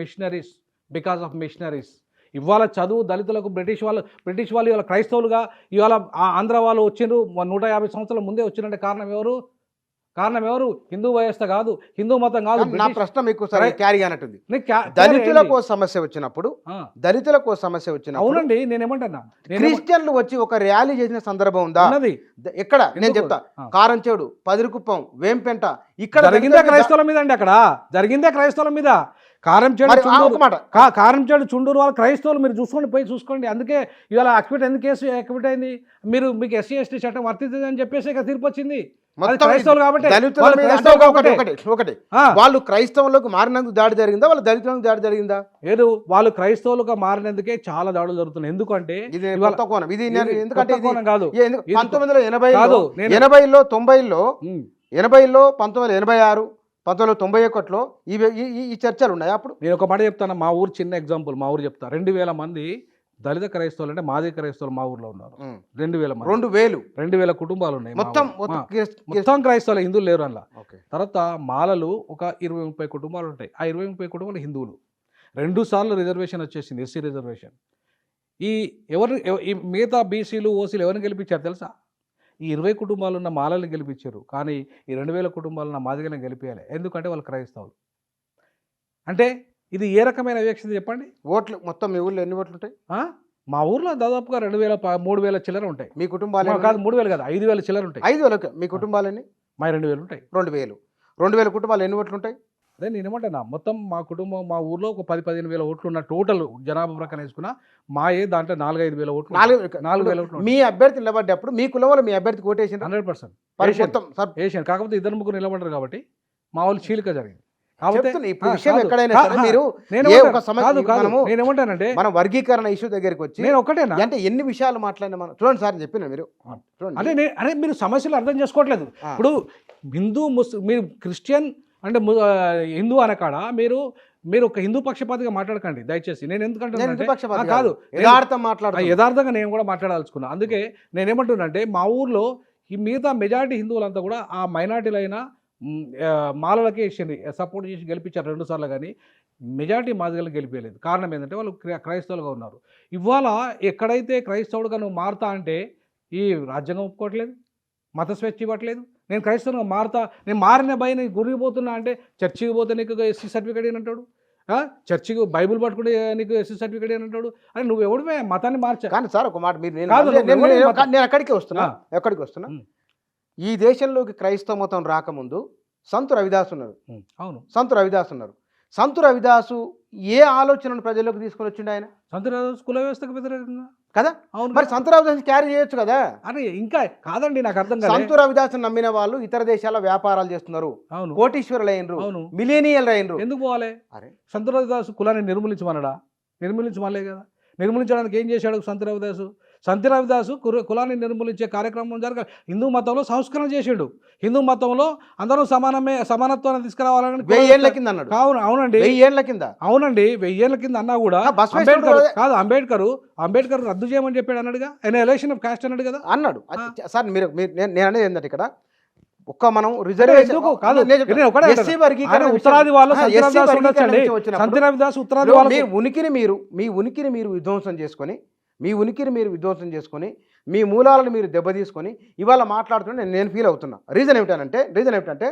[SPEAKER 2] మిషనరీస్. ఇవాళ చదువు దళితులకు బ్రిటిష్ వాళ్ళు ఇవాళ క్రైస్తవులుగా ఇవాళ ఆంధ్ర వాళ్ళు వచ్చిండ్రు 150 సంవత్సరాల ముందే వచ్చినట్టే. కారణం ఎవరు? హిందూ వ్యవస్థ కాదు, హిందూ మతం కాదు.
[SPEAKER 1] నా ప్రశ్న మీకు క్యారీ అన్నట్టుంది. దళితులకు సమస్య వచ్చినప్పుడు
[SPEAKER 2] అవునండి, నేనేమంటున్నా,
[SPEAKER 1] క్రిస్టియన్లు వచ్చి ఒక ర్యాలీ చేసిన సందర్భం ఉందా? ఎక్కడ? నేను చెప్తా. కారంచేడు, పదిరికుప్పం, వేంపెంట ఇక్కడ
[SPEAKER 2] జరిగిందే క్రైస్తవుల మీద అండి. అక్కడ జరిగిందే క్రైస్తవుల మీద. కారంచేడు, చుండూరు వాళ్ళ క్రైస్తవులు మీరు చూసుకోండి. అందుకే ఇవాళ ఎందుకు కేసు యాక్టివేట్ అయింది? మీకు ఎస్సీ ఎస్టీ చట్టం వర్తిస్తుంది అని చెప్పేసి తీర్పు వచ్చింది. క్రైస్తవులు కాబట్టి
[SPEAKER 1] వాళ్ళు క్రైస్తవులకు మారినందుకు దాడి జరిగిందా, వాళ్ళ దళితులకు దాడి జరిగిందా?
[SPEAKER 2] ఏదో వాళ్ళు క్రైస్తవులుగా మారినందుకే చాలా దాడులు జరుగుతున్నాయి. ఎందుకంటే
[SPEAKER 1] 1980లో 90లో 1986 1991లో ఈ చర్చలు ఉన్నాయి. అప్పుడు
[SPEAKER 2] నేను ఒక మాట చెప్తాను. మా ఊరు చిన్న ఎగ్జాంపుల్. మా ఊరు చెప్తా. 2000 మంది దళిత క్రైస్తవులు అంటే మాది క్రైస్తవులు మా ఊర్లో ఉన్నారు.
[SPEAKER 1] 2000
[SPEAKER 2] కుటుంబాలు ఉన్నాయి.
[SPEAKER 1] మొత్తం
[SPEAKER 2] క్రైస్తవులు, హిందువులు లేరు అందులో. తర్వాత మాలలు ఒక 20-30 కుటుంబాలు ఉంటాయి. ఆ 20-30 కుటుంబాలు హిందువులు. 2 సార్లు రిజర్వేషన్ వచ్చేసింది, ఎస్సీ రిజర్వేషన్. ఈ మిగతా బీసీలు ఓసీలు ఎవరిని గెలిపించారు తెలుసా? ఈ 20 కుటుంబాలు ఉన్న మాలల్ని గెలిపించారు. కానీ ఈ 2000 కుటుంబాలు ఉన్న మాదిగలను గెలిపించాలి. ఎందుకంటే వాళ్ళు క్రైస్తవులు. అంటే ఇది ఏ రకమైన వివక్షత చెప్పండి?
[SPEAKER 1] ఓట్లు మొత్తం మీ ఊళ్ళో ఎన్ని ఓట్లు ఉంటాయి?
[SPEAKER 2] మా ఊర్లో దాదాపుగా 3,000 చిల్లర ఉంటాయి.
[SPEAKER 1] మీ కుటుంబాలు
[SPEAKER 2] కాదు, 3,000 కాదు, 5,000 చిల్లర ఉంటాయి.
[SPEAKER 1] 5,000. మీ కుటుంబాలన్నీ?
[SPEAKER 2] మా 2,000 ఉంటాయి.
[SPEAKER 1] 2,000 కుటుంబాలు ఎన్ని ఓట్లు ఉంటాయి?
[SPEAKER 2] అదే నేనేమంటున్నా, మొత్తం మా కుటుంబం మా ఊర్లో ఒక 10-15 వేల ఓట్లు ఉన్న టోటల్ జనాభా ప్రకారం వేసుకున్నా మాయే దాంట్లో 4-5 వేల ఓట్లు. 4,000 ఓట్లు.
[SPEAKER 1] మీ అభ్యర్థి నిలబడ్డప్పుడు మీ కులంలో మీ అభ్యర్థికి ఓటేసింది
[SPEAKER 2] 100%. కాకపోతే 2-3 నిలబడ్డారు కాబట్టి మా వాళ్ళు చీలిక జరిగింది.
[SPEAKER 1] నేనేమంటానంటే మనం వర్గీకరణ ఇష్యూ దగ్గరికి వచ్చి
[SPEAKER 2] నేను ఒకటేనా
[SPEAKER 1] అంటే ఎన్ని విషయాలు మాట్లాడినా మనం చూడండి సార్ చెప్పిన మీరు
[SPEAKER 2] అదే మీరు సమస్యలు అర్థం చేసుకోవట్లేదు. ఇప్పుడు మీరు క్రిస్టియన్ అంటే హిందూ అనకాడ మీరు మీరు ఒక హిందూ పక్షపాతిగా మాట్లాడకండి దయచేసి. నేను
[SPEAKER 1] నేను
[SPEAKER 2] ఎందుకంటే
[SPEAKER 1] హిందూ పక్షపాతి
[SPEAKER 2] కాదు,
[SPEAKER 1] కాదు, యథార్థం మాట్లాడుతున్నా.
[SPEAKER 2] యథార్థంగా నేను కూడా మాట్లాడాల్సుకున్నా. అందుకే నేనేమంటున్నానంటే మా ఊర్లో ఈ మిగతా మెజారిటీ హిందువులంతా కూడా ఆ మైనార్టీలైనా మాలలకే సపోర్ట్ చేసి గెలిపించారు 2 సార్లు, కానీ మెజారిటీ మాదిగలను గెలిపేయలేదు. కారణం ఏంటంటే వాళ్ళు క్రైస్తవులుగా ఉన్నారు. ఇవాళ ఎక్కడైతే క్రైస్తవుడుగా నువ్వు మారుతా అంటే ఈ రాజ్యాంగం ఒప్పుకోవట్లేదు, మత స్వేచ్ఛ ఇవ్వట్లేదు. నేను క్రైస్తవునిగా మారుతా, నేను మారిన భయ నీకు గురిగిపోతున్నా అంటే చర్చికి పోతే నీకు ఎస్సీ సర్టిఫికేట్ అని అంటాడు, చర్చికి బైబుల్ పట్టుకుంటే నీకు ఎస్సీ సర్టిఫికేట్ అని అంటాడు. అని నువ్వు ఎవడివే మతాన్ని మార్చా?
[SPEAKER 1] కానీ సార్ ఒక మాట మీరు
[SPEAKER 2] కాదు,
[SPEAKER 1] నేను ఎక్కడికి వస్తున్నా ఈ దేశంలోకి క్రైస్తవ మతం రాకముందు సంతు రవిదాస్ ఉన్నారు.
[SPEAKER 2] అవును,
[SPEAKER 1] సంతు రవిదాస్ ఉన్నారు. సంతు రవిదాసు ఏ ఆలోచనను ప్రజల్లోకి తీసుకొని వచ్చిండు ఆయన?
[SPEAKER 2] సంతు రవిదాస్ కుల వ్యవస్థకు వ్యతిరేకంగా
[SPEAKER 1] కదా.
[SPEAKER 2] అవును,
[SPEAKER 1] మరి సంతు రవిదాస్ క్యారీ చేయొచ్చు కదా.
[SPEAKER 2] అరే ఇంకా కాదండి, నాకు అర్థం కాదు.
[SPEAKER 1] సంతు రవిదాస్ నమ్మిన వాళ్ళు ఇతర దేశాల వ్యాపారాలు చేస్తున్నారు,
[SPEAKER 2] అవును,
[SPEAKER 1] కోటీశ్వరులు అయినరు,
[SPEAKER 2] అవును,
[SPEAKER 1] మిలేనియల్ అయినరు.
[SPEAKER 2] ఎందుకు పోవాలి?
[SPEAKER 1] అరే
[SPEAKER 2] సంతు రవిదాసు కులాన్ని నిర్మూలించమన్నాడా? నిర్మూలించమలే కదా. నిర్మూలించడానికి ఏం చేశాడు సంతు రవిదాసు? సంతు రవిదాసు కులాన్ని నిర్మూలించే కార్యక్రమం జరగాలి. హిందూ మతంలో సంస్కరణ చేసాడు. హిందూ మతంలో అందరూ సమానత్వాన్ని తీసుకురావాలని
[SPEAKER 1] 1000 ఏళ్ల కింద అన్నాడు.
[SPEAKER 2] అవునండి,
[SPEAKER 1] 1000 ఏళ్ల కింద.
[SPEAKER 2] అవునండి, 1000 ఏళ్ల కింద అన్నా కూడా అంబేద్కర్ రద్దు చేయమని చెప్పాడు అన్నాడుగా. ఆయన ఎలక్షన్ ఆఫ్ కాస్ట్ అన్నాడు కదా.
[SPEAKER 1] అన్నాడు. సార్ నేను అనేది ఏంటంటే ఇక్కడ ఒక్క మనం రిజర్వేషన్
[SPEAKER 2] ఉత్తరాది వాళ్ళు సంతు రవిదాస్ ఉత్తరాది వాళ్ళు
[SPEAKER 1] మీ ఉనికిని మీరు విధ్వంసం చేసుకొని మీ మూలాలను మీరు దెబ్బతీసుకొని ఇవాళ మాట్లాడుతుంటే నేను ఫీల్ అవుతున్నా. రీజన్ ఏమిటంటే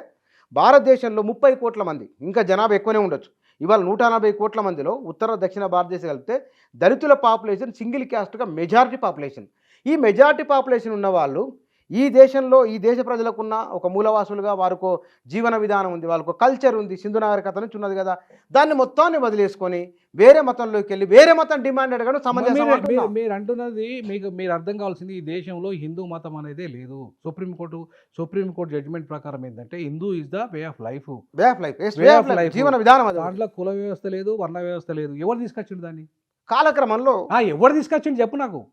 [SPEAKER 1] భారతదేశంలో 30 కోట్ల మంది, ఇంకా జనాభా ఎక్కువనే ఉండొచ్చు. ఇవాళ 140 కోట్ల మందిలో ఉత్తర దక్షిణ భారతదేశం కలిపితే దళితుల పాపులేషన్ సింగిల్ క్యాస్ట్గా మెజారిటీ పాపులేషన్. ఈ మెజారిటీ పాపులేషన్ ఉన్న వాళ్ళు ఈ దేశంలో ఈ దేశ ప్రజలకున్న ఒక మూలవాసులుగా వారికో జీవన విధానం ఉంది, వాళ్ళకు కల్చర్ ఉంది, సింధు నాగరికత నుంచి ఉన్నది కదా. దాన్ని మొత్తాన్ని వదిలేసుకొని వేరే మతంలోకి వెళ్ళి వేరే మతం డిమాండ్ అడగడం సమంజసం.
[SPEAKER 2] మీరు అంటున్నది మీరు అర్థం కావాల్సింది, ఈ దేశంలో హిందూ మతం అనేదే లేదు. సుప్రీంకోర్టు జడ్జిమెంట్ ప్రకారం ఏంటంటే Hindu is the way of life,
[SPEAKER 1] జీవన విధానం.
[SPEAKER 2] దాంట్లో కుల వ్యవస్థ లేదు, వర్ణ వ్యవస్థ లేదు. ఎవరు తీసుకొచ్చిండు దాన్ని?
[SPEAKER 1] కాలక్రమంలో
[SPEAKER 2] ఎవరు తీసుకొచ్చిండు చెప్పు నాకు,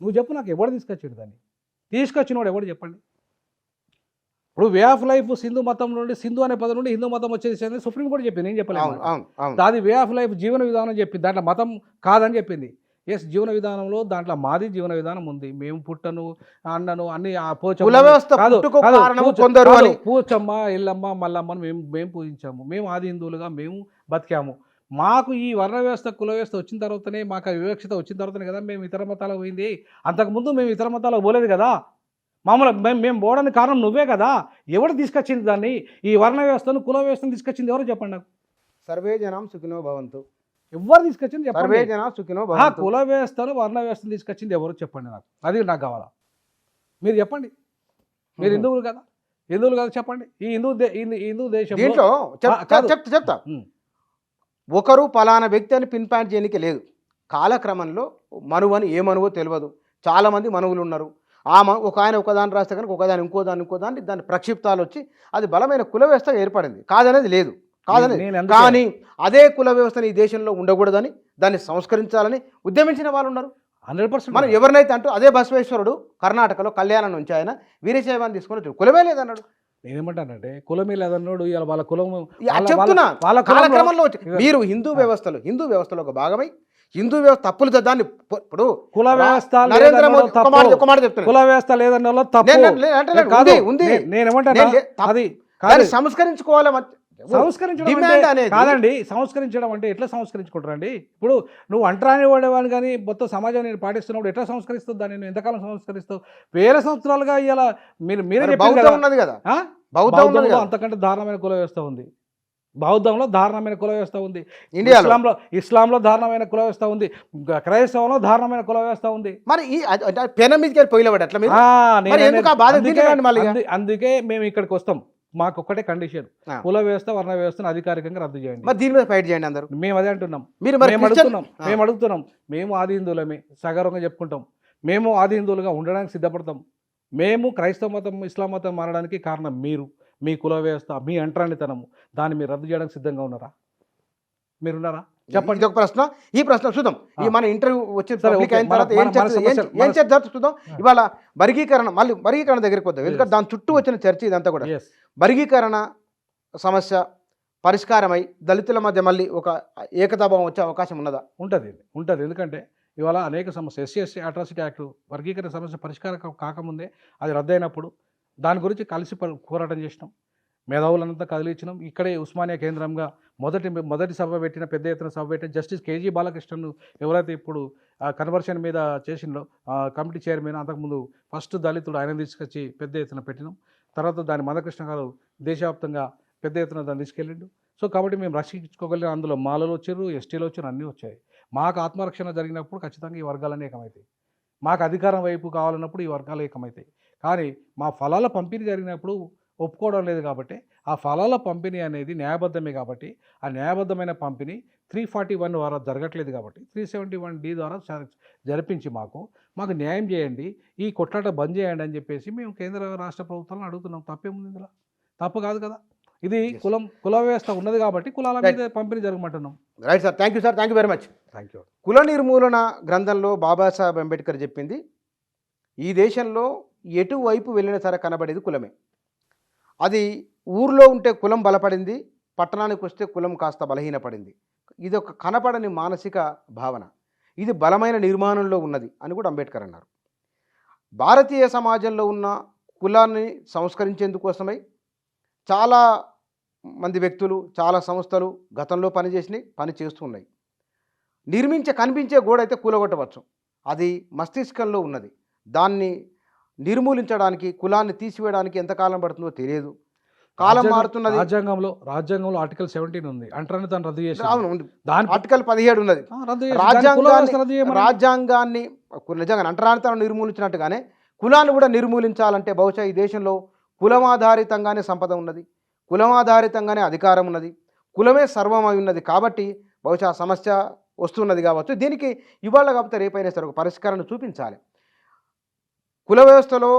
[SPEAKER 2] నువ్వు చెప్పు నాకు, ఎవరు తీసుకొచ్చిండు దాన్ని? తీసుకొచ్చినవాడు ఎవడు చెప్పండి. ఇప్పుడు వే ఆఫ్ లైఫ్ సింధు మతం నుండి, సింధు అనే పదం నుండి హిందూ మతం వచ్చేసి సుప్రీంకోర్టు చెప్పింది, నేను చెప్పలేదు. అది వే ఆఫ్ లైఫ్ జీవన విధానం చెప్పింది, దాంట్లో మతం కాదని చెప్పింది. ఎస్, జీవన విధానంలో దాంట్లో మాది జీవన విధానం ఉంది. మేము పుట్టను అన్నను అన్ని పూచమ్మ ఎల్లమ్మ మల్లమ్మను మేము పూజించాము. మేము ఆది హిందువులుగా మేము బతికాము. మాకు ఈ వర్ణ వ్యవస్థ కుల వ్యవస్థ వచ్చిన తర్వాతనే, మాకు వివక్షత వచ్చిన తర్వాతనే కదా మేము ఇతర మతాలకు పోయింది. అంతకుముందు మేము ఇతర మతాలకు పోలేదు కదా. మేము పోవడానికి కారణం నువ్వే కదా. ఎవరు తీసుకొచ్చింది దాన్ని? ఈ వర్ణ వ్యవస్థను కుల వ్యవస్థను తీసుకొచ్చింది ఎవరు చెప్పండి నాకు.
[SPEAKER 1] సర్వే జనం సుఖినో భవంతు.
[SPEAKER 2] ఎవరు తీసుకొచ్చింది చెప్పండి.
[SPEAKER 1] సర్వే జనం సుఖినో భవంతు.
[SPEAKER 2] కుల వ్యవస్థను వర్ణ వ్యవస్థను తీసుకొచ్చింది ఎవరు చెప్పండి నాకు. అది నాకు కావాలా. మీరు చెప్పండి. మీరు హిందువులు కదా చెప్పండి. ఈ హిందూ దేశం
[SPEAKER 1] చెప్తా. ఒకరు పలానా వ్యక్తి అని పిన్ పాయింట్ చేయడానికి లేదు. కాలక్రమంలో మనువని ఏ మనువో తెలియదు. చాలామంది మనువులు ఉన్నారు. ఒక ఆయన ఒకదాన్ని రాస్తే కనుక ఒకదాని ఇంకోదాన్ని దాని ప్రక్షిప్తాలు వచ్చి అది బలమైన కుల వ్యవస్థ ఏర్పడింది. కాదనేది లేదు, కానీ అదే కుల వ్యవస్థను ఈ దేశంలో ఉండకూడదని, దాన్ని సంస్కరించాలని ఉద్యమించిన వాళ్ళు ఉన్నారు.
[SPEAKER 2] 100%.
[SPEAKER 1] మనం ఎవరినైతే అంటూ అదే బసవేశ్వరుడు కర్ణాటకలో కళ్యాణం నుంచి ఆయన వీరశైవాన్ని తీసుకొని కులమే లేదన్నాడు.
[SPEAKER 2] నేనేమంటానంటే కులమే లేదన్నాడు. ఇవాళ వాళ్ళ కులం
[SPEAKER 1] చెప్తున్నా. కాలక్రమంలో మీరు హిందూ వ్యవస్థలో ఒక భాగమై హిందూ వ్యవస్థ తప్పులు దాన్ని ఇప్పుడు
[SPEAKER 2] కుల వ్యవస్థ
[SPEAKER 1] నరేంద్ర మోదీ ఒక మాట చెప్తున్నా,
[SPEAKER 2] కుల వ్యవస్థ లేదన్న
[SPEAKER 1] నేనేమంటాను సంస్కరించుకోవాలి.
[SPEAKER 2] సంస్కరించడం అంటే ఎట్లా సంస్కరించుకుంటారండి? ఇప్పుడు నువ్వు అంటరాని వాడేవాడిని కానీ మొత్తం సమాజాన్ని పాటిస్తున్నప్పుడు ఎట్లా సంస్కరిస్తావు దాన్ని? నువ్వు ఎంతకాలం సంస్కరిస్తావు? వేల సంవత్సరాలుగా ఇలా మీరే
[SPEAKER 1] ఉన్నది కదా.
[SPEAKER 2] బౌద్ధంలో అంతకంటే దారుణమైన కుల వ్యవస్థ ఉంది. బౌద్ధంలో దారుణమైన కుల వ్యవస్థ ఉంది. ఇస్లాంలో దారుణమైన కుల వ్యవస్థ ఉంది. క్రైస్తవంలో దారుణమైన కుల వ్యవస్థ ఉంది.
[SPEAKER 1] మరి
[SPEAKER 2] అందుకే మేము ఇక్కడికి వస్తాం. మాకు ఒక్కటే కండిషన్, కుల వ్యవస్థ వర్ణ వ్యవస్థను అధికారికంగా రద్దు చేయండి.
[SPEAKER 1] దీని మీద ఫైట్ చేయండి అందరూ.
[SPEAKER 2] మేము అదే అంటున్నాం. మేము అడుగుతున్నాం. మేము ఆది హిందువులమే సగర్వంగా చెప్పుకుంటాం. మేము ఆది హిందువులుగా ఉండడానికి సిద్ధపడతాం. మేము క్రైస్తవ మతం ఇస్లాం మతం మారడానికి కారణం మీరు, మీ కుల వ్యవస్థ, మీ అంటరానితనము. దాన్ని మీరు రద్దు చేయడానికి సిద్ధంగా ఉన్నారా? మీరున్నారా
[SPEAKER 1] చెప్పండి. ఒక ప్రశ్న, ఈ ప్రశ్న చూద్దాం. ఈ మన ఇంటర్వ్యూ వచ్చిన చూద్దాం. ఇవాళ వర్గీకరణ దగ్గరికి వద్దాం. ఎందుకంటే దాని చుట్టూ వచ్చిన చర్చ ఇదంతా కూడా వర్గీకరణ సమస్య పరిష్కారమై దళితుల మధ్య మళ్ళీ ఒక ఏకతాభావం వచ్చే అవకాశం ఉన్నదా?
[SPEAKER 2] ఉంటుంది ఎందుకంటే ఇవాళ అనేక సమస్య ఎస్సీ అట్రాసిటీ యాక్ట్ వర్గీకరణ సమస్య పరిష్కారం కాకముందే అది రద్దయినప్పుడు దాని గురించి కలిసి పోరాటం చేసినాం. మేధావులంతా కదిలించినాం. ఇక్కడే ఉస్మానియా కేంద్రంగా మొదటి సభ పెట్టిన, పెద్ద ఎత్తున సభ పెట్టిన జస్టిస్ కేజీ బాలకృష్ణన్ ఎవరైతే ఇప్పుడు కన్వర్షన్ మీద చేసిండో కమిటీ చైర్మన్, అంతకుముందు ఫస్ట్ దళితుడు ఆయన తీసుకొచ్చి పెద్ద ఎత్తున పెట్టినాం. తర్వాత దాని మందకృష్ణ గారు దేశవ్యాప్తంగా పెద్ద ఎత్తున దాన్ని తీసుకెళ్ళిండు. సో కాబట్టి మేము రక్షించుకోగలిగిన అందులో మాలలు వచ్చారు, ఎస్టీలు వచ్చారు, అన్నీ వచ్చాయి. మాకు ఆత్మరక్షణ జరిగినప్పుడు ఖచ్చితంగా ఈ వర్గాలన్నీ ఏకమవుతాయి. మాకు అధికారం వైపు కావాలన్నప్పుడు ఈ వర్గాలు ఏకమవుతాయి. కానీ మా ఫలాల పంపిణీ జరిగినప్పుడు ఒప్పుకోవడం లేదు. కాబట్టి ఆ ఫలాల పంపిణీ అనేది న్యాయబద్ధమే. కాబట్టి ఆ న్యాయబద్ధమైన పంపిణీ 341 ద్వారా జరగట్లేదు. కాబట్టి 371D ద్వారా జరిపించి మాకు న్యాయం చేయండి, ఈ కొట్లాట బంద్ చేయండి అని చెప్పేసి మేము కేంద్ర రాష్ట్ర ప్రభుత్వాలను అడుగుతున్నాం. తప్పేముంది ఇందులో? తప్పు కాదు కదా. ఇది కుల వ్యవస్థ ఉన్నది కాబట్టి కులాల మీద పంపిణీ జరగమంటున్నాం.
[SPEAKER 1] Right sir, thank you sir, thank you very much.
[SPEAKER 2] Thank you.
[SPEAKER 1] కుల నిర్మూలన గ్రంథంలో బాబాసాహెబ్ అంబేద్కర్ చెప్పింది, ఈ దేశంలో ఎటువైపు వెళ్ళినా సరే కనబడేది కులమే. అది ఊర్లో ఉంటే కులం బలపడింది, పట్టణానికి వస్తే కులం కాస్త బలహీనపడింది. ఇది ఒక కనపడని మానసిక భావన. ఇది బలమైన నిర్మాణంలో ఉన్నది అని కూడా అంబేద్కర్ అన్నారు. భారతీయ సమాజంలో ఉన్న కులాన్ని సంస్కరించేందుకోసమై చాలా మంది వ్యక్తులు, చాలా సంస్థలు గతంలో పని చేస్తున్నాయి. కనిపించే గోడ అయితే కూలగొట్టవచ్చు. అది మస్తిష్కంలో ఉన్నది. దాన్ని నిర్మూలించడానికి, కులాన్ని తీసివేయడానికి ఎంతకాలం పడుతుందో తెలియదు. కాలం మారుతున్నది.
[SPEAKER 2] రాజ్యాంగంలో ఆర్టికల్ 17 ఉంది. అంటారని దాన్ని రద్దు చేసి
[SPEAKER 1] ఆర్టికల్ 17 ఉన్నది. రాజ్యాంగాన్ని నిజంగా అంటరానితనం నిర్మూలించినట్టుగానే కులాన్ని కూడా నిర్మూలించాలంటే బహుశా ఈ దేశంలో కులమాధారితంగానే సంపద ఉన్నది, కులమాధారితంగానే అధికారం ఉన్నది, కులమే సర్వమై ఉన్నది. కాబట్టి బహుశా సమస్య వస్తున్నది కావచ్చు. దీనికి ఇవాళ కాకపోతే రేపైనా సరే ఒక పరిష్కారాన్ని చూపించాలి. కుల వ్యవస్థలో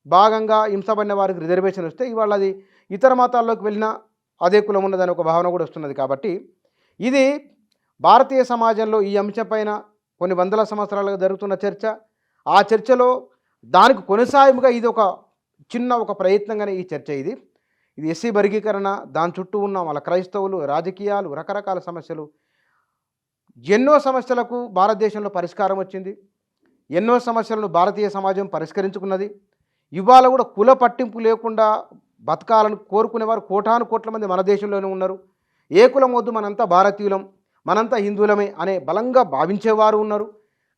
[SPEAKER 1] భాగంగా హింసపడిన వారికి రిజర్వేషన్ వస్తే ఇవాళ అది ఇతర మతాల్లోకి వెళ్ళినా అదే కులం ఉన్నదని ఒక భావన కూడా వస్తున్నది. కాబట్టి ఇది భారతీయ సమాజంలో ఈ అంశంపైన కొన్ని వందల సంవత్సరాలుగా జరుగుతున్న చర్చ. ఆ చర్చలో దానికి కొనసాగింపుగా ఇది ఒక చిన్న ప్రయత్నంగానే ఈ చర్చ. ఇది ఎస్సీ వర్గీకరణ, దాని చుట్టూ ఉన్న వాళ్ళ క్రైస్తవులు, రాజకీయాలు, రకరకాల సమస్యలు, ఎన్నో సమస్యలకు భారతదేశంలో పరిష్కారం వచ్చింది. ఎన్నో సమస్యలను భారతీయ సమాజం పరిష్కరించుకున్నది. ఇవాళ కూడా కుల పట్టింపు లేకుండా బతకాలను కోరుకునేవారు కోటాను కోట్ల మంది మన దేశంలోనే ఉన్నారు. ఏ కులం వద్దు, మనంతా భారతీయులం, మనంతా హిందువులమే అనే బలంగా భావించేవారు ఉన్నారు.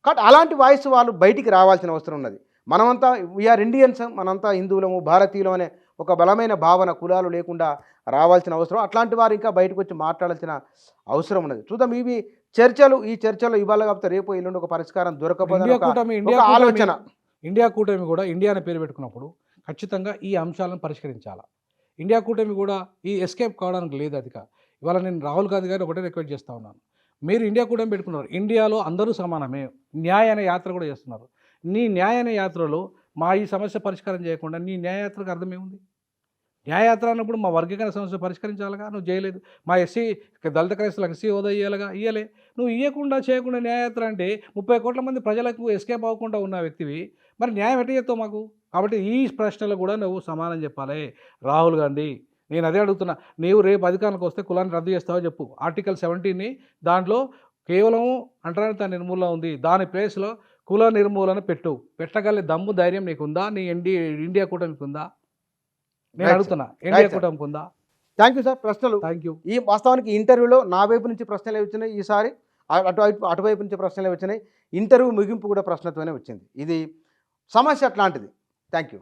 [SPEAKER 1] కాబట్టి అలాంటి వాయిస్ వాళ్ళు బయటికి రావాల్సిన అవసరం ఉన్నది. మనమంతా వీఆర్ ఇండియన్స్, మనంతా హిందువులము, భారతీయులం అనే ఒక బలమైన భావన కులాలు లేకుండా రావాల్సిన అవసరం, అట్లాంటి వారు ఇంకా బయటకు వచ్చి మాట్లాడాల్సిన అవసరం ఉన్నది. చూద్దాం. ఈ చర్చలు ఇవాళ కాకపోతే రేపు ఎల్లుండి ఒక పరిష్కారం దొరకపోతే ఆలోచన.
[SPEAKER 2] ఇండియా కూటమి కూడా ఇండియా అనే పేరు పెట్టుకున్నప్పుడు ఖచ్చితంగా ఈ అంశాలను పరిష్కరించాలి. ఇండియా కూటమి కూడా ఈ ఎస్కేప్ కావడానికి లేదు. అది ఇవాళ నేను రాహుల్ గాంధీ గారు ఒకటే రిక్వెస్ట్ చేస్తూ ఉన్నాను. మీరు ఇండియా కూటమి పెట్టుకున్నారు, ఇండియాలో అందరూ సమానమే, న్యాయ అనే యాత్ర కూడా చేస్తున్నారు. నీ న్యాయ అనే యాత్రలో మా ఈ సమస్య పరిష్కారం చేయకుండా నీ న్యాయయాత్రకు అర్థమేముంది? న్యాయయాత్ర అన్నప్పుడు మా వర్గీకరణ సమస్య పరిష్కరించాలిగా, నువ్వు చేయలేదు. మా ఎస్సీ దళిత క్రైస్తవులకు ఎస్సీ హోదా ఇయ్యలే. నువ్వు చేయకుండా న్యాయయాత్ర అంటే 30 కోట్ల మంది ప్రజలకు ఎస్కేప్ అవ్వకుండా ఉన్న వ్యక్తివి, మరి న్యాయం ఎట్లా చేస్తావు మాకు? కాబట్టి ఈ ప్రశ్నలు కూడా నువ్వు సమానం చెప్పాలి రాహుల్ గాంధీ. నేను అదే అడుగుతున్నా, నీవు రేపు అధికారానికి వస్తే కులాన్ని రద్దు చేస్తావో చెప్పు. ఆర్టికల్ 17ని దాంట్లో కేవలం అంటరానితన నిర్మూలన ఉంది, దాని ప్లేస్లో కుల నిర్మూలన పెట్టగల దమ్ము ధైర్యం నీకుందా? నీ ఇండియా కూటమికి ఉందా? నేను అడుగుతున్నా, ఇండియా కూటమికి ఉందా?
[SPEAKER 1] Thank you sir. ప్రశ్నలు
[SPEAKER 2] థ్యాంక్ యూ.
[SPEAKER 1] ఈ వాస్తవానికి ఇంటర్వ్యూలో నా వైపు నుంచి ప్రశ్నలే వచ్చినాయి, ఈసారి అటువైపు నుంచి ప్రశ్నలే వచ్చినాయి. ఇంటర్వ్యూ ముగింపు కూడా ప్రశ్నతోనే వచ్చింది. ఇది సమస్య అట్లాంటిది. Thank you.